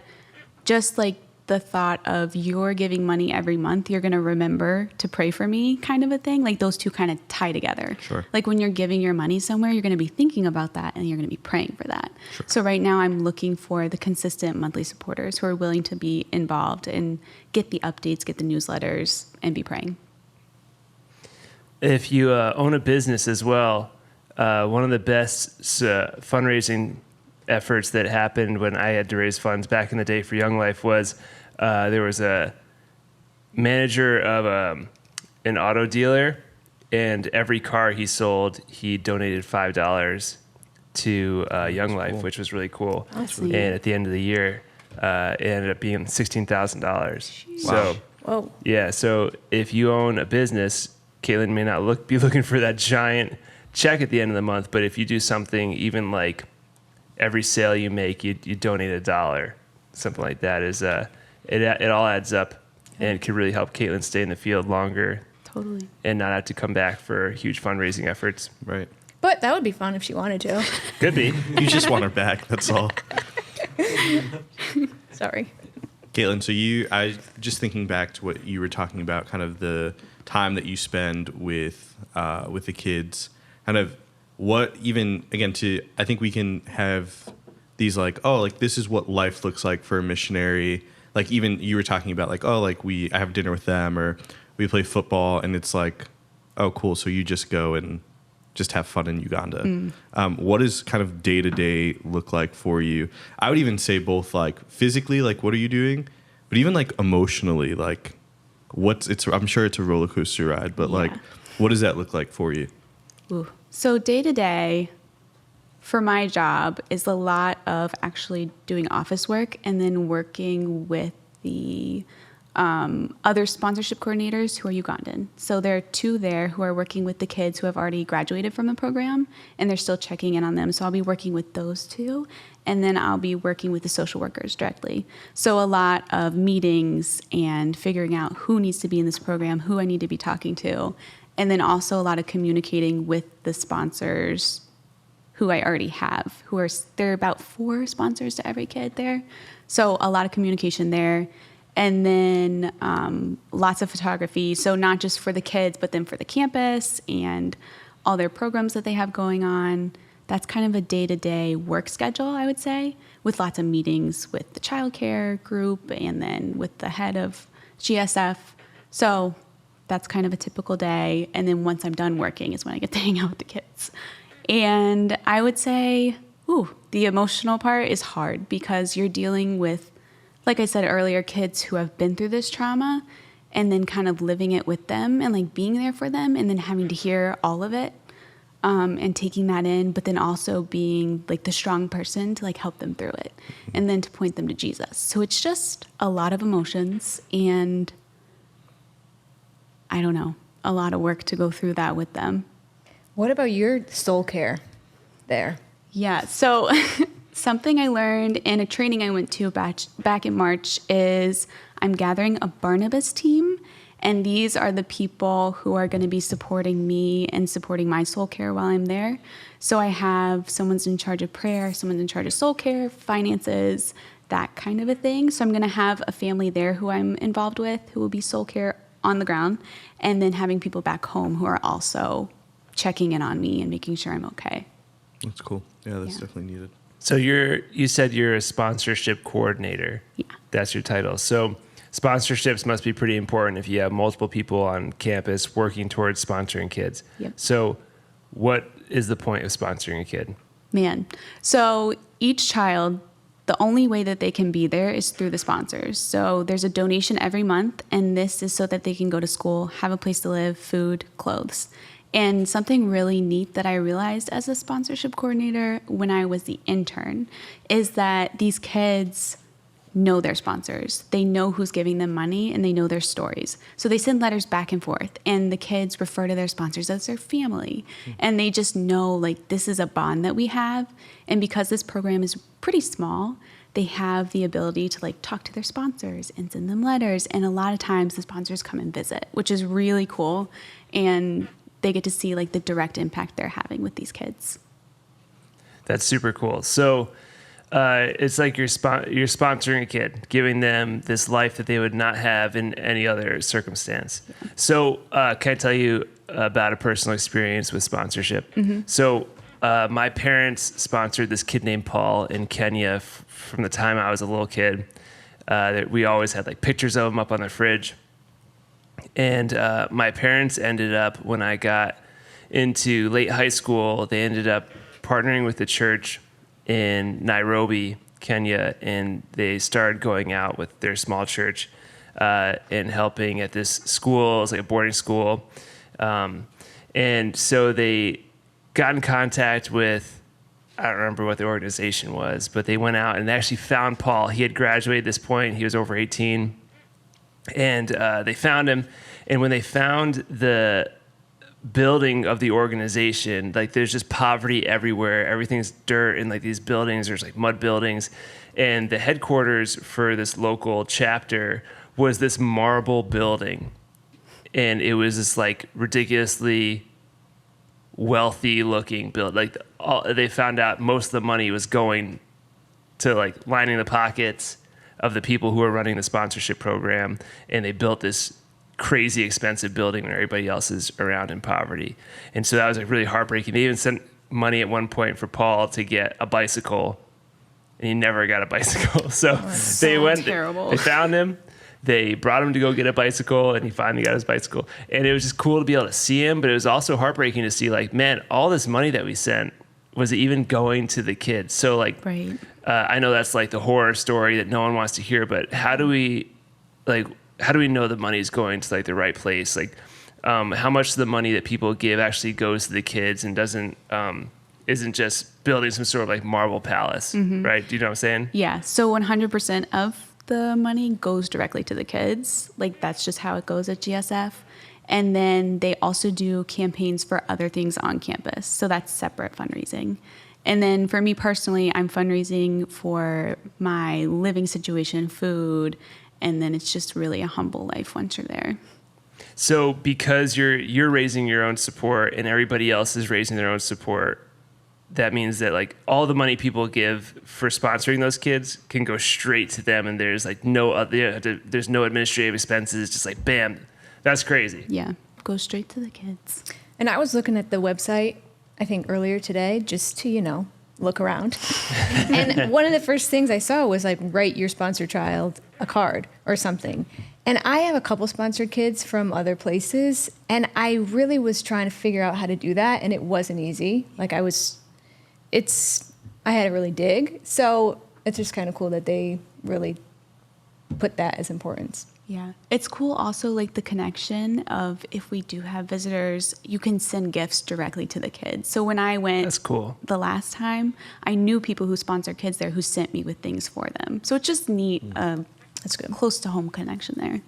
just like the thought of you're giving money every month, you're going to remember to pray for me kind of a thing. Like those two kind of tie together. Sure. Like when you're giving your money somewhere, you're going to be thinking about that and you're going to be praying for that. Sure. So right now I'm looking for the consistent monthly supporters who are willing to be involved and get the updates, get the newsletters, and be praying. if you own a business as well, one of the best fundraising efforts that happened when I had to raise funds back in the day for Young Life was there was a manager of an auto dealer, and every car he sold, he donated $5 to Young Life, which was really cool. Awesome. And at the end of the year, it ended up being $16,000. Wow. So, Whoa. yeah. So if you own a business, Kaitlyn may not be looking for that giant check at the end of the month, but if you do something, even like every sale you make, you donate $1, something like that it all adds up and could really help Kaitlyn stay in the field longer. Totally. And not have to come back for huge fundraising efforts. Right. But that would be fun if she wanted to. Could be. You just want her back. That's all. Sorry. Kaitlyn, so I just thinking back to what you were talking about, kind of the time that you spend with the kids, kind of what even, again, I think we can have these like, oh, like this is what life looks like for a missionary. Like even you were talking about like, oh, like I have dinner with them or we play football and it's like, oh, cool. So you just go and just have fun in Uganda. What does kind of day to day look like for you? I would even say both like physically, like what are you doing? But even like emotionally, like I'm sure it's a roller coaster ride, but like what does that look like for you? Ooh. So day to day for my job is a lot of actually doing office work and then working with the other sponsorship coordinators who are Ugandan. So there are 2 there who are working with the kids who have already graduated from the program, and they're still checking in on them. So I'll be working with those 2, and then I'll be working with the social workers directly. So a lot of meetings and figuring out who needs to be in this program, who I need to be talking to, and then also a lot of communicating with the sponsors who I already have, there are about 4 sponsors to every kid there. So a lot of communication there. And then lots of photography. So not just for the kids, but then for the campus and all their programs that they have going on. That's kind of a day-to-day work schedule, I would say, with lots of meetings with the childcare group and then with the head of GSF. So that's kind of a typical day. And then once I'm done working is when I get to hang out with the kids. And I would say, the emotional part is hard because you're dealing with, like I said earlier, kids who have been through this trauma and then kind of living it with them and like being there for them and then having to hear all of it and taking that in, but then also being like the strong person to like help them through it and then to point them to Jesus. So it's just a lot of emotions and I don't know, a lot of work to go through that with them. What about your soul care there? Yeah, so something I learned in a training I went to back in March is I'm gathering a Barnabas team, and these are the people who are going to be supporting me and supporting my soul care while I'm there. So I have someone's in charge of prayer, someone's in charge of soul care, finances, that kind of a thing. So I'm going to have a family there who I'm involved with who will be soul care on the ground, and then having people back home who are also checking in on me and making sure I'm okay. That's cool. Yeah, that's definitely needed. So you said you're a sponsorship coordinator. Yeah. That's your title. So sponsorships must be pretty important if you have multiple people on campus working towards sponsoring kids. Yep. So what is the point of sponsoring a kid? Man. So each child, the only way that they can be there is through the sponsors. So there's a donation every month, and this is so that they can go to school, have a place to live, food, clothes. And something really neat that I realized as a sponsorship coordinator when I was the intern is that these kids know their sponsors. They know who's giving them money and they know their stories. So they send letters back and forth and the kids refer to their sponsors as their family. And they just know like this is a bond that we have. And because this program is pretty small, they have the ability to like talk to their sponsors and send them letters. And a lot of times the sponsors come and visit, which is really cool. And they get to see like the direct impact they're having with these kids. That's super cool. So it's like you're sponsoring a kid, giving them this life that they would not have in any other circumstance. Yeah. So can I tell you about a personal experience with sponsorship? Mm-hmm. So my parents sponsored this kid named Paul in Kenya from the time I was a little kid. We always had like pictures of him up on the fridge. And my parents ended up, when I got into late high school, they ended up partnering with the church in Nairobi, Kenya, and they started going out with their small church and helping at this school. It was like a boarding school. And so they got in contact with, I don't remember what the organization was, but they went out and actually found Paul. He had graduated at this point. He was over 18. And they found him. And when they found the building of the organization, like there's just poverty everywhere. Everything's dirt in like these buildings. There's like mud buildings. And the headquarters for this local chapter was this marble building. And it was this like ridiculously wealthy looking build. Like they found out most of the money was going to like lining the pockets of the people who were running the sponsorship program. And they built this crazy expensive building when everybody else is around in poverty. And so that was like really heartbreaking. They even sent money at one point for Paul to get a bicycle, and he never got a bicycle. So they went, terrible. They found him. They brought him to go get a bicycle, and he finally got his bicycle. And it was just cool to be able to see him, but it was also heartbreaking to see, like, man, all this money that we sent, was it even going to the kids? So, like, Right. I know that's like the horror story that no one wants to hear, but how do we know the money is going to like the right place? Like, how much of the money that people give actually goes to the kids and isn't just building some sort of like marble palace, right? Do you know what I'm saying? Yeah. So 100% of the money goes directly to the kids. Like that's just how it goes at GSF. And then they also do campaigns for other things on campus. So that's separate fundraising. And then for me personally, I'm fundraising for my living situation, food, and then it's just really a humble life once you're there. So because you're raising your own support and everybody else is raising their own support, that means that like all the money people give for sponsoring those kids can go straight to them, and there's like there's no administrative expenses. It's just like bam, that's crazy. Yeah, go straight to the kids. And I was looking at the website, I think earlier today, just to, look around. And one of the first things I saw was like, write your sponsor child a card or something. And I have a couple sponsored kids from other places, and I really was trying to figure out how to do that, and it wasn't easy. Like I had to really dig. So it's just kind of cool that they really put that as importance. Yeah. It's cool also like the connection of if we do have visitors, you can send gifts directly to the kids. So when I went That's cool. the last time, I knew people who sponsor kids there who sent me with things for them. So it's just neat, That's good. close to home connection there.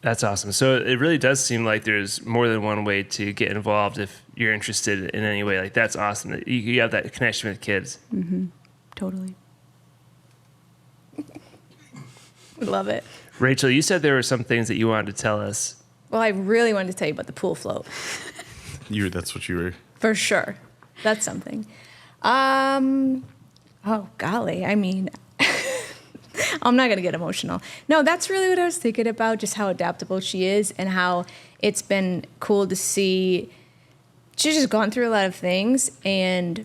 That's awesome. So it really does seem like there's more than one way to get involved if you're interested in any way. Like that's awesome that you have that connection with kids. Mm-hmm. Totally. Love it. Rachel, you said there were some things that you wanted to tell us. Well, I really wanted to tell you about the pool float. That's what you were. For sure. That's something. Oh, golly. I mean, I'm not going to get emotional. No, that's really what I was thinking about, just how adaptable she is and how it's been cool to see. She's just gone through a lot of things, and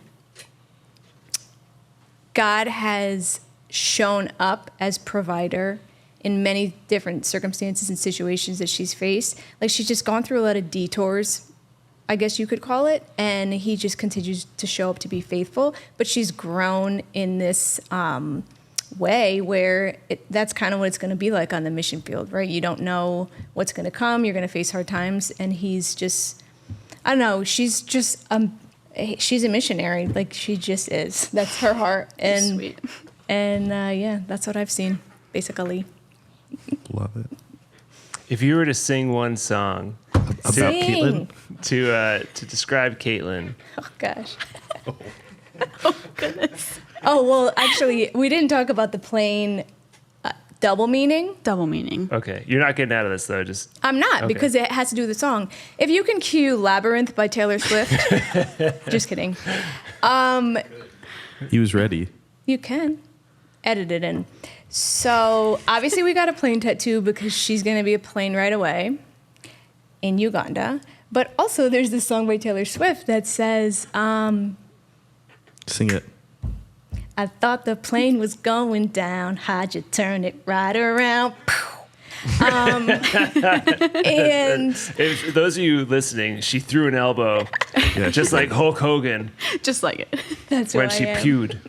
God has shown up as provider in many different circumstances and situations that she's faced. Like she's just gone through a lot of detours, I guess you could call it, and he just continues to show up to be faithful. But she's grown in this way where that's kind of what it's going to be like on the mission field, right? You don't know what's going to come. You're going to face hard times, and he's just, I don't know. She's just she's a missionary, like she just is. That's her heart, and Sweet. And yeah, that's what I've seen basically. Love it. If you were to sing one song About Sing. Kaitlyn? to describe Kaitlyn, Oh gosh. Oh, goodness. Oh well, actually, we didn't talk about the plain double meaning. Double meaning. okay, you're not getting out of this though. Just I'm not, Okay. because it has to do with the song. If you can cue Labyrinth by Taylor Swift. Just kidding. He was ready. You can edit it in. So obviously we got a plane tattoo because she's going to be a plane right away in Uganda. But also there's this song by Taylor Swift that says, Sing it. I thought the plane was going down. How'd you turn it right around? Pow. And If those of you listening, she threw an elbow, Yeah, just like Hulk Hogan Just like it. that's when who she I am. pewed.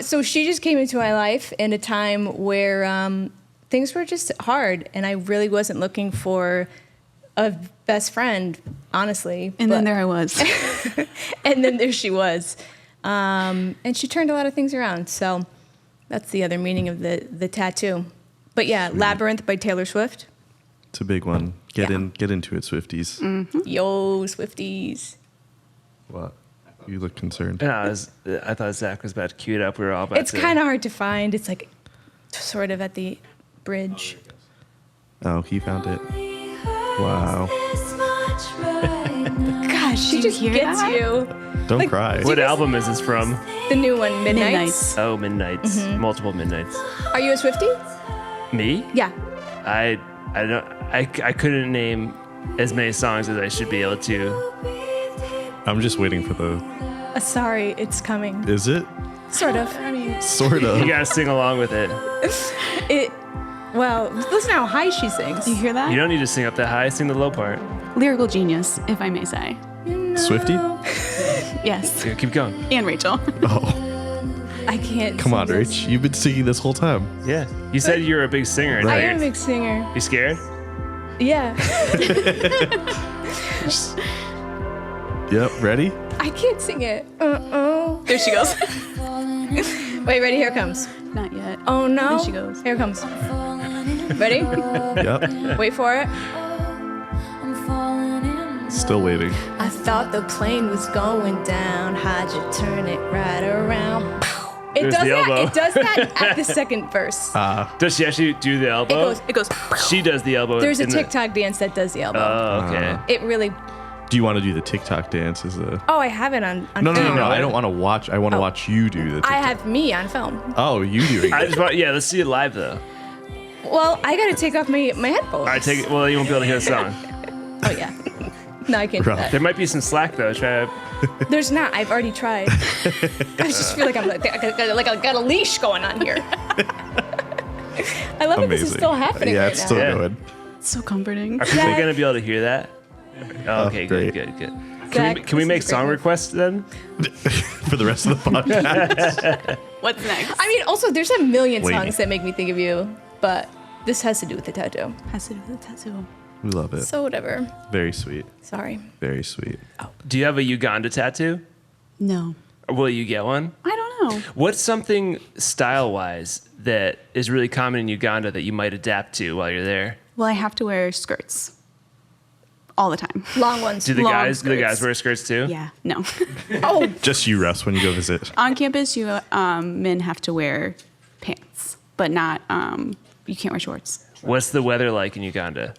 So she just came into my life in a time where things were just hard, and I really wasn't looking for a best friend, honestly. And then But- there I was. and then there she was, and she turned a lot of things around. So that's the other meaning of the tattoo. But yeah, Labyrinth by Taylor Swift. It's a big one. Get Yeah. into it, Swifties. Yo, Swifties. What? You look concerned. No, I thought Zach was about to cue it up. We were all about It's to. kind of hard to find. It's like sort of at the bridge. Oh, he found it. Wow. Gosh, she you just hear gets that? you. Don't Like, cry. What album is this from? The new one, Midnights. Midnights. Oh, Midnights. Mm-hmm. Multiple Midnights. Are you a Swiftie? Me? Yeah. I don't. I couldn't name as many songs as I should be able to. I'm just waiting for the. Sorry, it's coming. Is it? Sort of. Sort You of. gotta sing along with it. Well, listen how high she sings. Do you hear that? You don't need to sing up that high. Sing the low part. Lyrical genius, if I may say. Swifty? Yes. Yeah, keep going. And Rachel. Oh, I can't. come sing on, this. Rach. You've been singing this whole time. Yeah. You said you were a big singer. and Right. I now am a you're- big singer. You scared? Yeah. Yep. Ready? I can't sing it. There she goes. Wait, ready? Here it comes. Not yet. Oh no. There she goes. Here it comes. Ready? Yep. Wait for it. Still waiting. I thought the plane was going down. How'd you turn it right around? It There's does the that. elbow. It does that at the second verse. Does she actually do the It elbow? goes. It goes. She does the elbow. There's a in the- TikTok dance that does the elbow. Oh, okay. It really. Do you want to do the TikTok dance? As a Oh, I have it on no, film. I don't want to watch. I want to watch you do the. TikTok. I have me on film. Oh, you doing I it? just want. Yeah, let's see it live though. Well, I gotta take off my headphones. All right, take it. Well, you won't be able to hear the song. Oh yeah. No, I can't do Rough. that. There might be some slack though. Try. There's not. I've already tried. I just feel like I got a leash going on here. I love that this is still happening Yeah, right it's now. still Yeah. going. It's so comforting. Are people Zach- gonna be able to hear that? Oh, okay, great. good. Zach, Can we this make is a great song move. requests then? For the rest of the podcast. What's next? I mean, also, there's a million Waiting. songs that make me think of you, but this has to do with the tattoo. Has to do with the tattoo. We love it. So whatever. Very sweet. Sorry. Very sweet. Do you have a Uganda tattoo? No. Or will you get one? I don't know. What's something style-wise that is really common in Uganda that you might adapt to while you're there? Well, I have to wear skirts all the time. Long ones. Do the Long guys skirts. wear skirts too? Yeah. No. Oh, Just you, Russ, when you go visit. On campus, you men have to wear pants, but not. You can't wear shorts. What's the weather like in Uganda?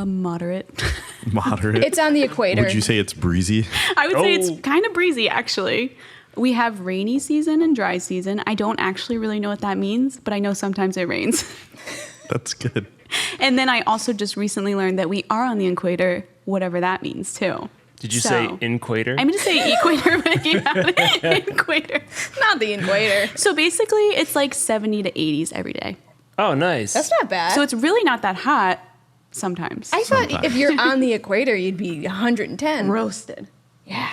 Moderate. Moderate. it's on the equator. Would you say it's breezy? I would say Oh. it's kind of breezy, actually. We have rainy season and dry season. I don't actually really know what that means, but I know sometimes it rains. That's good. And then I also just recently learned that we are on the equator, whatever that means too. Did you So- say equator? I'm going to say equator, but yeah, equator. Not the equator. So basically, it's like 70 to 80s every day. Oh, nice. That's not bad. So it's really not that hot sometimes. I thought Sometimes. if you're on the equator, you'd be 110. roasted. Yeah.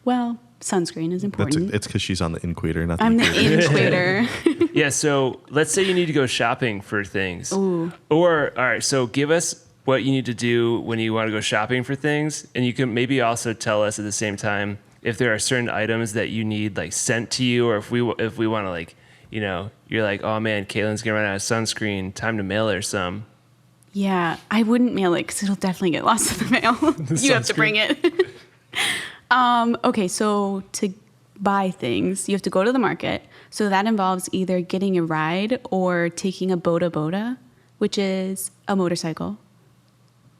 Well, sunscreen is important. It's because she's on the equator, not the I'm equator. the equator. Yeah, so let's say you need to go shopping for things. Ooh. Or, all right, so give us what you need to do when you want to go shopping for things. And you can maybe also tell us at the same time if there are certain items that you need like sent to you, or if we want to like, you know, you're like, oh man, Kaitlyn's going to run out of sunscreen. Time to mail her some. Yeah, I wouldn't mail it because it'll definitely get lost in the mail. You have to bring it. Okay, so to buy things, you have to go to the market. So that involves either getting a ride or taking a boda, which is a motorcycle,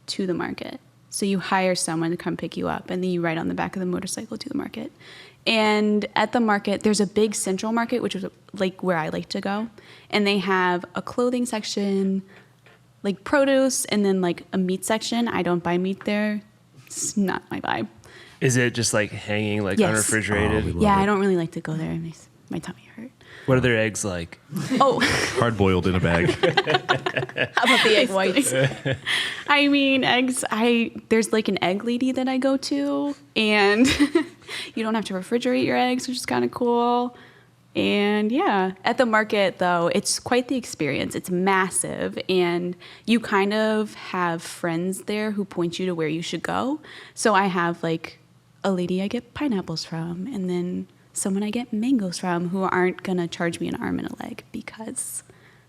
to the market. So you hire someone to come pick you up, and then you ride on the back of the motorcycle to the market. And at the market, there's a big central market, which is like where I like to go. And they have a clothing section, like produce, and then like a meat section. I don't buy meat there. It's not my vibe. Is it just like hanging like Yes. unrefrigerated? Oh, we love Yeah, it. I don't really like to go there. It makes my tummy hurt. What are their eggs like? Oh, Hard boiled in a bag. How about the egg whites? I mean, eggs, there's like an egg lady that I go to, and you don't have to refrigerate your eggs, which is kind of cool. And yeah, at the market, though, it's quite the experience. It's massive, and you kind of have friends there who point you to where you should go. So I have like a lady I get pineapples from, and then someone I get mangoes from who aren't going to charge me an arm and a leg, because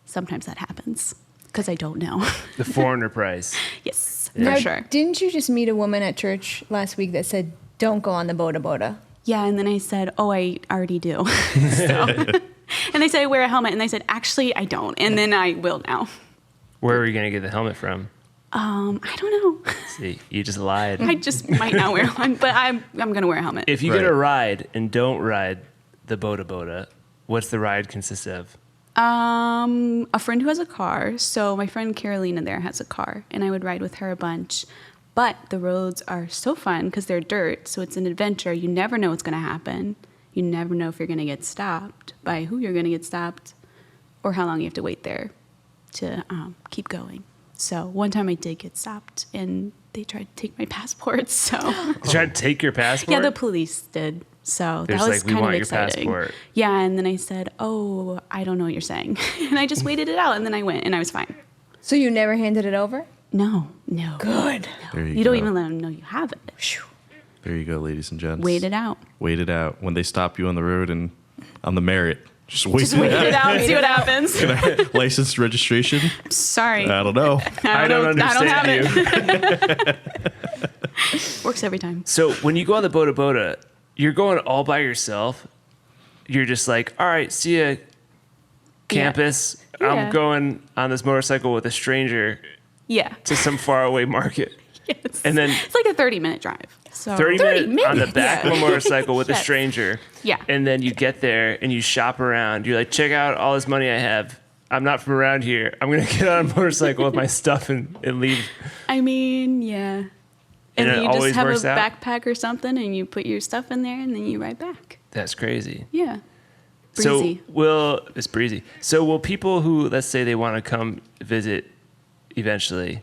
sometimes that happens because I don't know. The foreigner price. Yes, Now, for sure. didn't you just meet a woman at church last week that said, don't go on the boda boda? Yeah, and then I said, oh, I already do. So, and they said I wear a helmet, and I said, actually, I don't. And then I will now. Where are you going to get the helmet from? I don't know. See, you just lied. I just might not wear one, but I'm going to wear a helmet. If you Right. get a ride and don't ride the boda boda, what's the ride consist of? A friend who has a car. So my friend Carolina there has a car, and I would ride with her a bunch. But the roads are so fun because they're dirt, so it's an adventure. You never know what's going to happen. You never know if you're going to get stopped, by who you're going to get stopped, or how long you have to wait there to keep going. So one time I did get stopped, and they tried to take my passport. So They tried to take your passport? yeah, the police did. So They're that just was like, "We kind of want your exciting. passport." Yeah, and then I said, "Oh, I don't know what you're saying," and I just waited it out, and then I went, and I was fine. So you never handed it over? No. Good. There You don't go. even let them know you have it. There you go, ladies and gents. Wait it out. Wait it out. When they stop you on the road and on the merit, just wait Just wait it it out and see what happens. out. License registration? Sorry. I don't know. I don't understand I you. don't have it. Works every time. So when you go on the boda boda, you're going all by yourself. You're just like, all right, see ya, campus. Yeah. I'm going on this motorcycle with a stranger Yeah. to some faraway market. Yes. And then It's like a 30-minute drive. So 30 minutes on the back of a Yeah. motorcycle with a Yes. stranger. Yeah. And then you get there and you shop around. You're like, check out all this money I have. I'm not from around here. I'm going to get on a motorcycle with my stuff and leave. I mean, yeah. And And it then you just always have a works out? backpack or something, and you put your stuff in there, and then you ride back. That's crazy. Yeah. Breezy. It's breezy. So will people who, let's say they want to come visit eventually,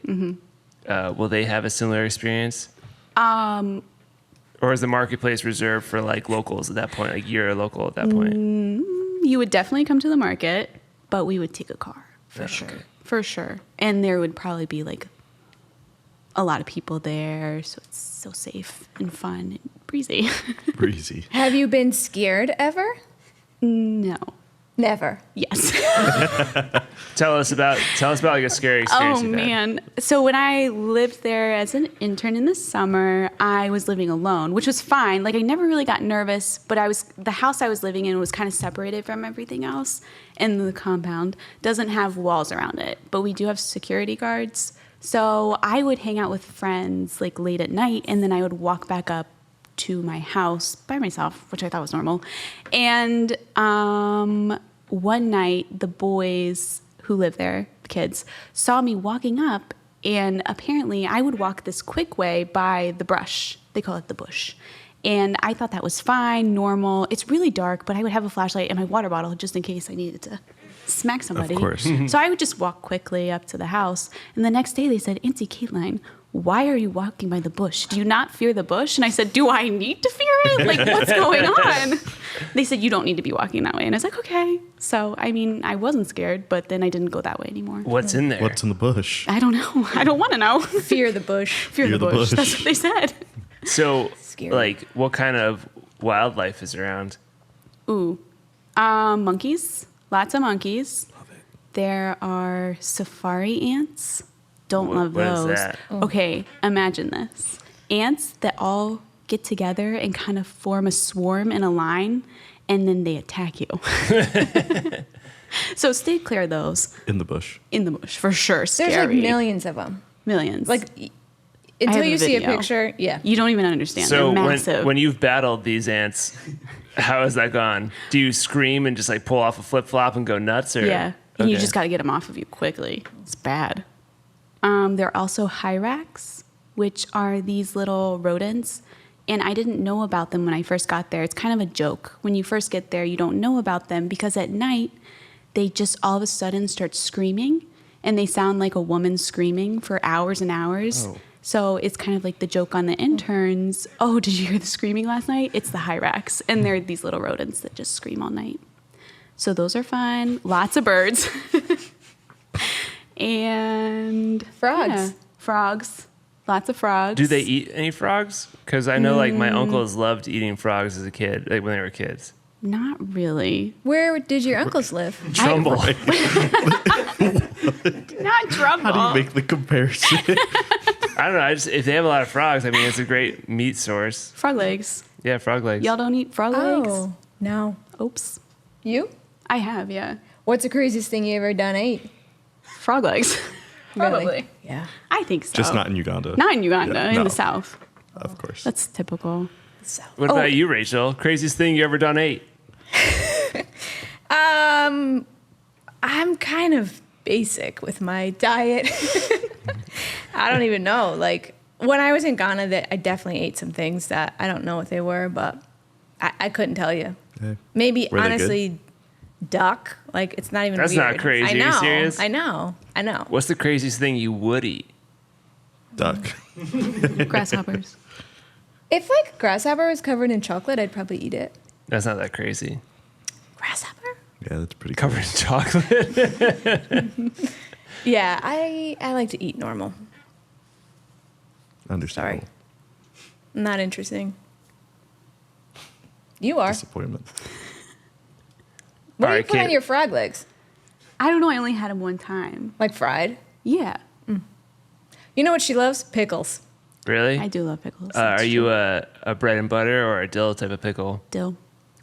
will they have a similar experience? Or is the marketplace reserved for like locals at that point? Like you're a local at that point? You would definitely come to the market, but we would take a car for Yeah, sure. okay. For sure. And there would probably be like a lot of people there, so it's so safe and fun and breezy. Breezy. Have you been scared ever? No. Never. Yes. Tell us about like a scary experience Oh you've had. man. So when I lived there as an intern in the summer, I was living alone, which was fine. Like I never really got nervous, but the house I was living in was kind of separated from everything else, and the compound doesn't have walls around it, but we do have security guards. So I would hang out with friends like late at night, and then I would walk back up to my house by myself, which I thought was normal. And one night, the boys who live there, the kids, saw me walking up, and apparently I would walk this quick way by the brush. They call it the bush. And I thought that was fine, normal. It's really dark, but I would have a flashlight and my water bottle just in case I needed to smack somebody. Of course. So I would just walk quickly up to the house. And the next day they said, Auntie Kaitlyn, why are you walking by the bush? Do you not fear the bush? And I said, do I need to fear it? Like, what's going on? They said, you don't need to be walking that way. And I was like, okay. So, I mean, I wasn't scared, but then I didn't go that way anymore. What's in there? What's in the bush? I don't know. I don't want to know. Fear the bush. Fear the bush. That's what they said. So, Scary. like, what kind of wildlife is around? Ooh. Monkeys. Lots of monkeys. Love it. There are safari ants. Don't love What is those. that? Okay, imagine this. Ants that all get together and kind of form a swarm in a line, and then they attack you. So stay clear of those In the bush. in the bush, for sure. Scary. There's like millions of them. Millions. Like I until have a you see a video. picture, yeah. You don't even understand. So They're massive. when you've battled these ants, how has that gone? Do you scream and just like pull off a flip flop and go nuts, or Yeah, and you Okay. just got to get them off of you quickly. It's bad. There are also hyrax, which are these little rodents, And I didn't know about them when I first got there. It's kind of a joke. When you first get there, you don't know about them because at night, they just all of a sudden start screaming. And they sound like a woman screaming for hours and hours. Oh. So it's kind of like the joke on the interns. Oh, did you hear the screaming last night? It's the hyrax. And they're these little rodents that just scream all night. So those are fun. Lots of birds. And Frogs. yeah, frogs. Lots of frogs. Do they eat any frogs? Because I know like my uncles loved eating frogs as a kid, like when they were kids. Not really. Where did your uncles live? Trumbull. Not Trumbull. How do you make the comparison? I don't know. If they have a lot of frogs, I mean, it's a great meat source. Frog legs. Yeah, frog legs. Y'all don't eat frog legs? Oh, no. Oops. You? I have, yeah. What's the craziest thing you ever done ate? Frog legs. Really? Probably. Yeah. I think so. Just not in Uganda. Not in Uganda, Yeah, in no. the South. Of course. That's typical. So. What about you, Rachel? Craziest thing you ever done ate? I'm kind of basic with my diet. I don't even know. Like when I was in Ghana, that I definitely ate some things that I don't know what they were, but I couldn't tell you. Hey. Maybe Were they honestly, duck. Like it's not even. That's weird. not crazy. I Are you know. serious? I know. What's the craziest thing you would eat? Duck. Grasshoppers. If like grasshopper was covered in chocolate, I'd probably eat it. That's not that crazy. Grasshopper? Yeah, that's pretty Covered in chocolate. Yeah, I like to eat normal. Understandable. Sorry. Not interesting. You are. Disappointment. What do you Alright, put on Kate. your frog legs? I don't know. I only had them one time. Like fried? Yeah. You know what she loves? Pickles. Really? I do love pickles. Are you a bread and butter or a dill type of pickle? Dill.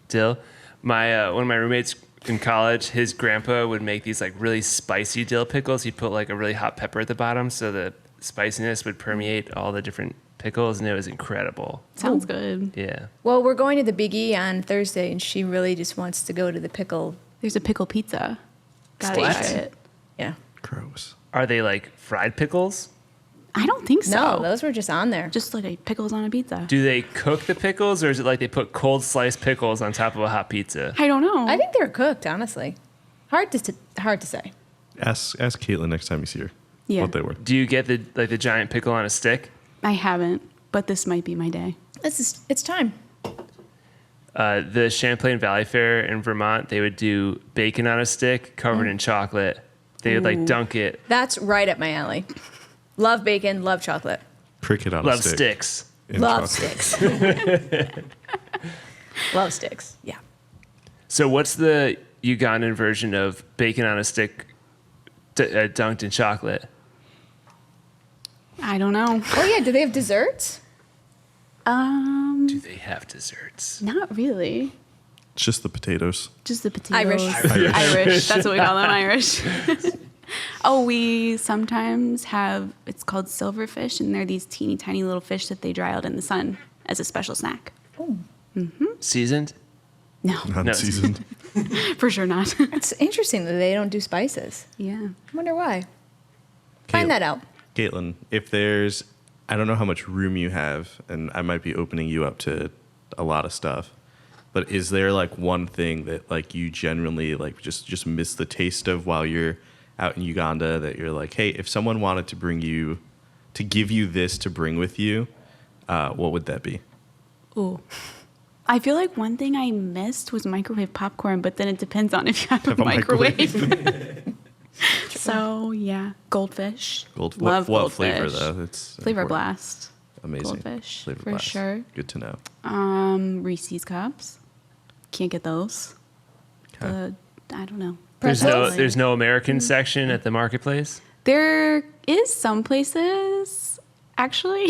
Dill. My one of my roommates in college, his grandpa would make these like really spicy dill pickles. He'd put like a really hot pepper at the bottom, so the spiciness would permeate all the different pickles, and it was incredible. Sounds good. Yeah. Well, we're going to the Big E on Thursday, and she really just wants to go to the pickle. There's a pickle pizza. Gotta What? try it. Yeah. Gross. Are they like fried pickles? I don't think so. No, those were just on there. Just like a pickles on a pizza. Do they cook the pickles, or is it like they put cold sliced pickles on top of a hot pizza? I don't know. I think they're cooked, honestly. Hard to say. Ask Caitlin next time you see her Yeah. what they were. Do you get the giant pickle on a stick? I haven't, but this might be my day. It's time. The Champlain Valley Fair in Vermont, they would do bacon on a stick covered in chocolate. They would like dunk it. That's right up my alley. Love bacon, love chocolate. Cricket on Love a stick. sticks. in Love chocolate. sticks. Love sticks. Yeah. So what's the Ugandan version of bacon on a stick dunked in chocolate? I don't know. Oh yeah, do they have desserts? Do they have desserts? Not really. It's just the potatoes. Just the potatoes. Irish. Irish. That's what we call them, Irish. Oh, we sometimes have, it's called silverfish, and they're these teeny tiny little fish that they dry out in the sun as a special snack. Seasoned? No, Not No. seasoned. for sure not. It's interesting that they don't do spices. Yeah. I wonder why. Find that out. Caitlin, if there's, I don't know how much room you have, and I might be opening you up to a lot of stuff, but is there like one thing that like you generally like just miss the taste of while you're out in Uganda, that you're like, hey, if someone wanted to give you this to bring with you, what would that be? Ooh. I feel like one thing I missed was microwave popcorn, but then it depends on if you have a microwave. So, yeah. Goldfish. Love what goldfish. flavor though? It's Flavor important. blast. Amazing. Goldfish, Flavor for blast. sure. Good to know. Reese's cups. Can't get those. Okay. I don't know. Pretzels? There's no American section at the marketplace. There is some places, actually,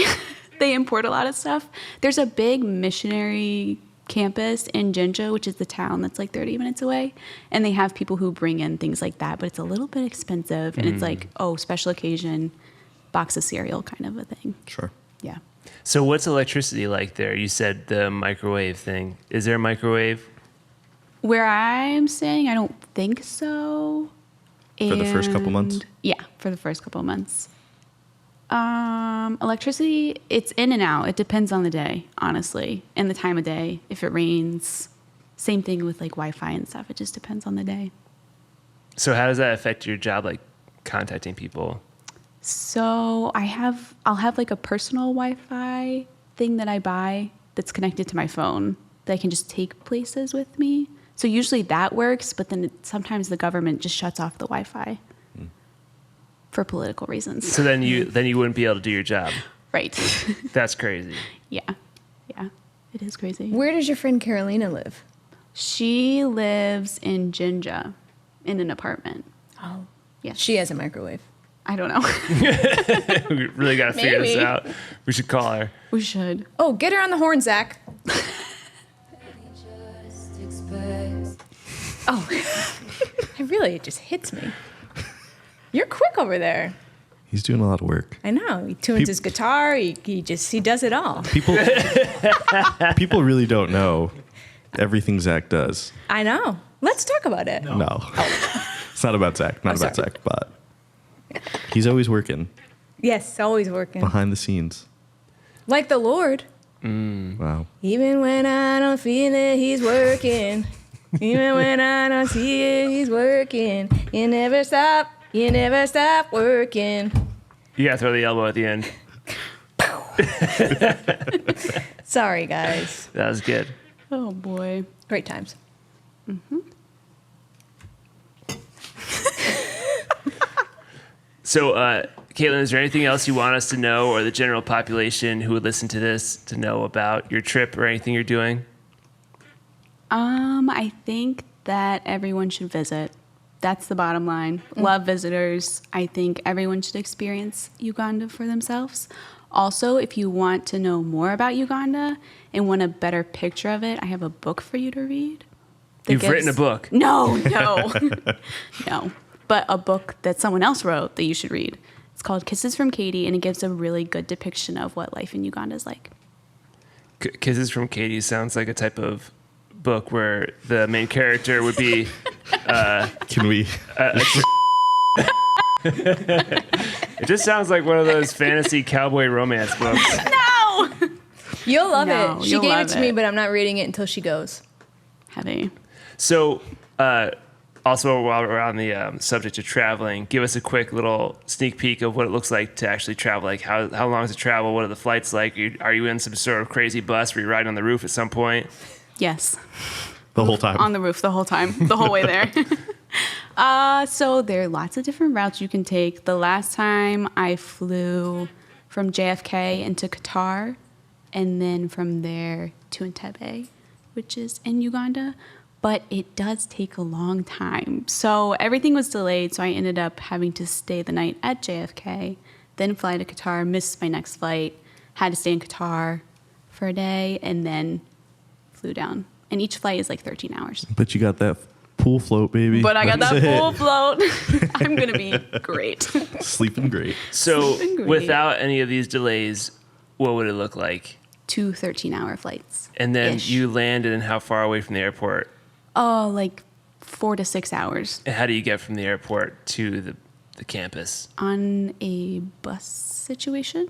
they import a lot of stuff. There's a big missionary campus in Jinja, which is the town that's like 30 minutes away. And they have people who bring in things like that, but it's a little bit expensive. And it's like, oh, special occasion, box of cereal kind of a thing. Sure. Yeah. So what's electricity like there? You said the microwave thing. Is there a microwave? Where I'm staying, I don't think so. For the first couple months? Yeah, for the first couple of months. Electricity, it's in and out. It depends on the day, honestly, and the time of day. If it rains, same thing with like Wi-Fi and stuff. It just depends on the day. So how does that affect your job, like contacting people? So I'll have like a personal Wi-Fi thing that I buy that's connected to my phone that I can just take places with me. So usually that works, but then sometimes the government just shuts off the Wi-Fi for political reasons. So then you wouldn't be able to do your job. Right. That's crazy. Yeah, it is crazy. Where does your friend Carolina live? She lives in Jinja in an apartment. Oh. Yes. She has a microwave. I don't know. We really got to figure this Maybe. out. We should call her. We should. Oh, get her on the horn, Zach. Oh, it just hits me. You're quick over there. He's doing a lot of work. I know. He tunes his guitar. He does it all. People really don't know everything Zach does. I know. Let's talk about it. No. It's not about Zach. Not I'm about sorry. Zach, but he's always working Yes, always working. behind the scenes. Like the Lord. Wow. Even when I don't feel it, he's working. Even when I don't see it, he's working. You never stop working. You got to throw the elbow at the end. Sorry, guys. That was good. Oh boy. Great times. So, Kaitlyn, is there anything else you want us to know, or the general population who would listen to this to know about your trip or anything you're doing? I think that everyone should visit. That's the bottom line. Love visitors. I think everyone should experience Uganda for themselves. Also, if you want to know more about Uganda and want a better picture of it, I have a book for you to read. You've written a book. No. No. But a book that someone else wrote that you should read. It's called Kisses from Katie, and it gives a really good depiction of what life in Uganda is like. Kisses from Katie sounds like a type of book where the main character would be Can we? it just sounds like one of those fantasy cowboy romance books. No! You'll love No, it. She you'll gave it love to me, it. but I'm not reading it until she goes. Heavy. So, also while we're on the subject of traveling, give us a quick little sneak peek of what it looks like to actually travel. Like how long is the travel? What are the flights like? Are you in some sort of crazy bus where you're riding on the roof at some point? Yes. The whole time. On the roof the whole time, the whole way there. So there are lots of different routes you can take. The last time I flew from JFK into Qatar, and then from there to Entebbe, which is in Uganda. But it does take a long time. So everything was delayed, so I ended up having to stay the night at JFK, then fly to Qatar, missed my next flight, had to stay in Qatar for a day, and then flew down. And each flight is like 13 hours. But you got that pool float, baby. But I got That's that it. pool float. I'm going to be great. Sleeping great. So, Sleeping great. without any of these delays, what would it look like? 2 13-hour flights. And then Ish. you landed, and how far away from the airport? Oh, like 4 to 6 hours And how do you get from the airport to the campus? on a bus situation.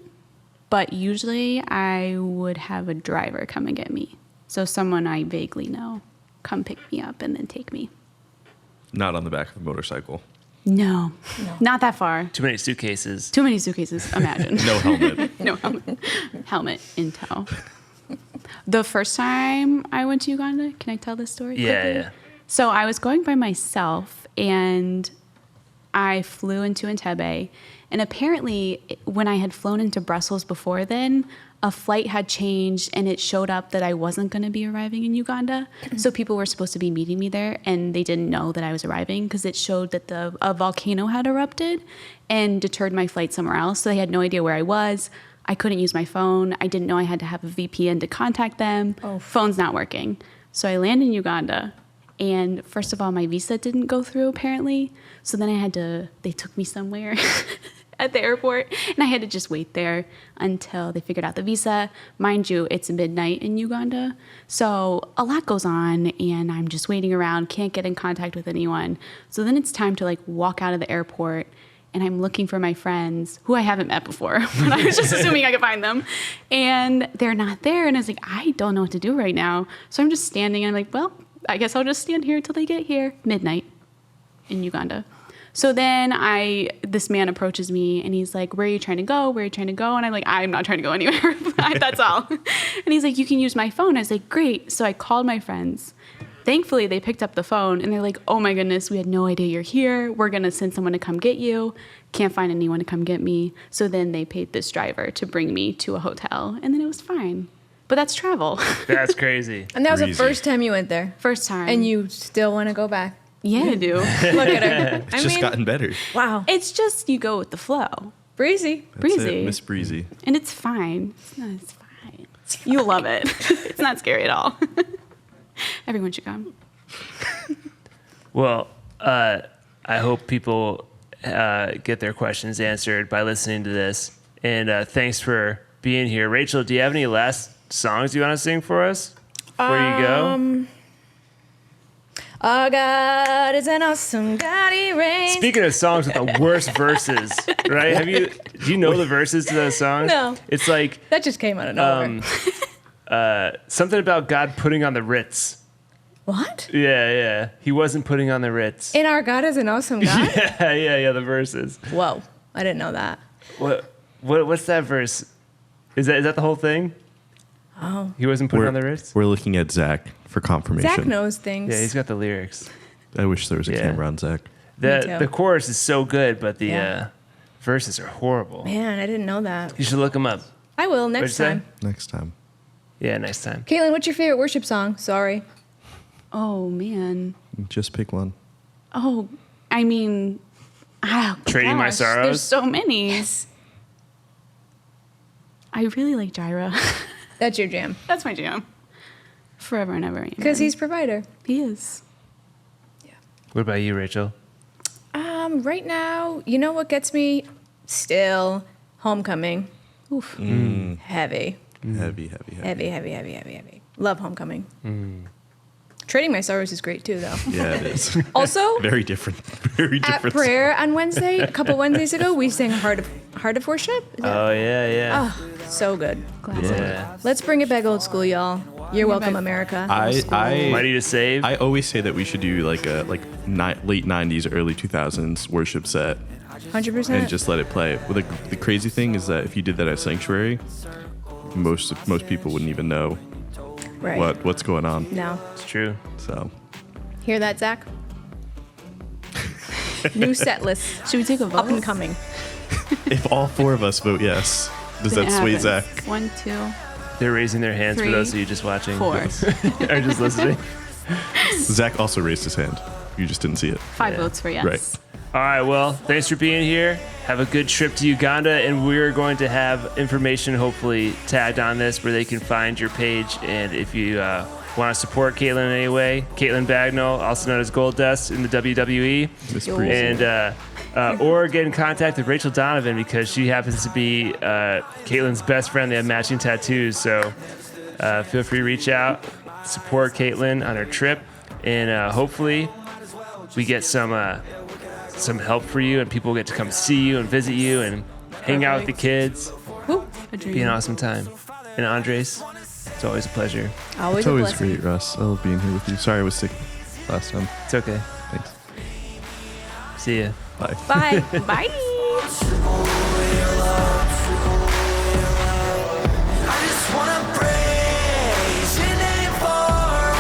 But usually I would have a driver come and get me. So someone I vaguely know come pick me up and then take me. Not on the back of a motorcycle. No, not that far. Too many suitcases. Too many suitcases, imagine. No helmet. No helmet. Helmet in tow. The first time I went to Uganda, can I tell this story quickly? Yeah. So I was going by myself, and I flew into Entebbe. And apparently, when I had flown into Brussels before then, a flight had changed, and it showed up that I wasn't going to be arriving in Uganda. So people were supposed to be meeting me there, and they didn't know that I was arriving because it showed that a volcano had erupted and deterred my flight somewhere else. So they had no idea where I was. I couldn't use my phone. I didn't know I had to have a VPN to contact them. Oh. Phone's not working. So I land in Uganda. And first of all, my visa didn't go through apparently. So then they took me somewhere at the airport, and I had to just wait there until they figured out the visa. Mind you, it's midnight in Uganda. So a lot goes on, and I'm just waiting around, can't get in contact with anyone. So then it's time to like walk out of the airport, and I'm looking for my friends who I haven't met before, but I was just assuming I could find them. And they're not there. And I was like, I don't know what to do right now. So I'm just standing, and I'm like, well, I guess I'll just stand here until they get here. Midnight in Uganda. So then this man approaches me, and he's like, where are you trying to go? Where are you trying to go? And I'm like, I'm not trying to go anywhere. That's all. And he's like, you can use my phone. I was like, great. So I called my friends. Thankfully, they picked up the phone, and they're like, oh my goodness, we had no idea you're here. We're going to send someone to come get you. Can't find anyone to come get me. So then they paid this driver to bring me to a hotel, and then it was fine. But that's travel. That's crazy. And that was the Breezy. first time you went there. First time. And you still want to go back. Yeah, I do. Look at her. It's just gotten better. Wow. It's just you go with the flow. Breezy. That's Breezy. it, Miss Breezy. And it's fine. It's fine. You'll love it. It's not scary at all. Everyone should come. Well, I hope people get their questions answered by listening to this. And thanks for being here. Rachel, do you have any last songs you want to sing for us before you go? Our God is an awesome God, he reigns. Speaking of songs with the worst verses, right? Do you know the verses to those songs? No. It's like That just came out of nowhere. something about God putting on the Ritz. What? Yeah. He wasn't putting on the Ritz. And our God is an awesome God? Yeah, the verses. Whoa. I didn't know that. What's that verse? Is that the whole thing? Oh. He wasn't putting on the Ritz? We're looking at Zach for confirmation. Zach knows things. Yeah, he's got the lyrics. I wish there was a Yeah. camera on Zach. Me too. The chorus is so good, but the Yeah. verses are horrible. Man, I didn't know that. You should look them up. I will What'd next you say? time. Next time. Yeah, next time. Kaitlyn, what's your favorite worship song? Sorry. Oh, man. Just pick one. Oh, I mean, Trading My gosh, Sorrows? There's so many. Yes. I really like Gyra. That's your jam. That's my jam. Forever and ever. Because he's provider. He is. What about you, Rachel? Right now, you know what gets me? Still, Homecoming. Oof. Heavy. Heavy. Love Homecoming. Trading My Sorrows is great too, though. Yeah, it is. Also, Very different. Very at different. prayer on Wednesday, a couple Wednesdays ago, we sang Heart of Worship. Is that- Oh, yeah. Oh, so good. Classic. Yeah. Let's bring it back old school, y'all. You're welcome, America. Mighty to Save. I always say that we should do like a late 90s, early 2000s worship set 100%. and just let it play. Well, the crazy thing is that if you did that at Sanctuary, most people wouldn't even know right. what's going on. No. It's true. So Hear that, Zach? New set list. Should we take a vote? Up and coming. if all four of us vote yes, does Then that it sway happens. Zach? 1, 2, They're raising their hands 3, for those of you just watching. 4. or just listening. Zach also raised his hand. You just didn't see it. 5 Yeah. votes for yes. Right. All right, well, thanks for being here. Have a good trip to Uganda, and we're going to have information hopefully tagged on this where they can find your page. And if you want to support Kaitlyn in any way, Kaitlyn Bagnal, also known as Gold Dust in the WWE, Miss Yo. Breezy. and or get in contact with Rachel Donovan because she happens to be Kaitlyn's best friend. They have matching tattoos, so feel free to reach out, support Kaitlyn on her trip, and hopefully we get some help for you, and people get to come see you and visit you and hang out with the kids. Woo. A dream. Be an awesome time. And Andres, it's always a pleasure. Always It's a always blessing. great, Russ. I love being here with you. Sorry I was sick last time. It's okay. Thanks. See ya. Bye. Bye. Bye. I just wanna praise your name for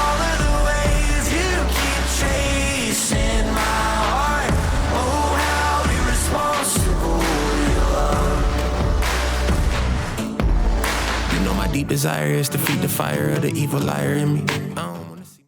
all of the ways you keep chasing my heart. Oh, how irresponsible you love. You know my deep desire is to feed the fire of the evil liar in me.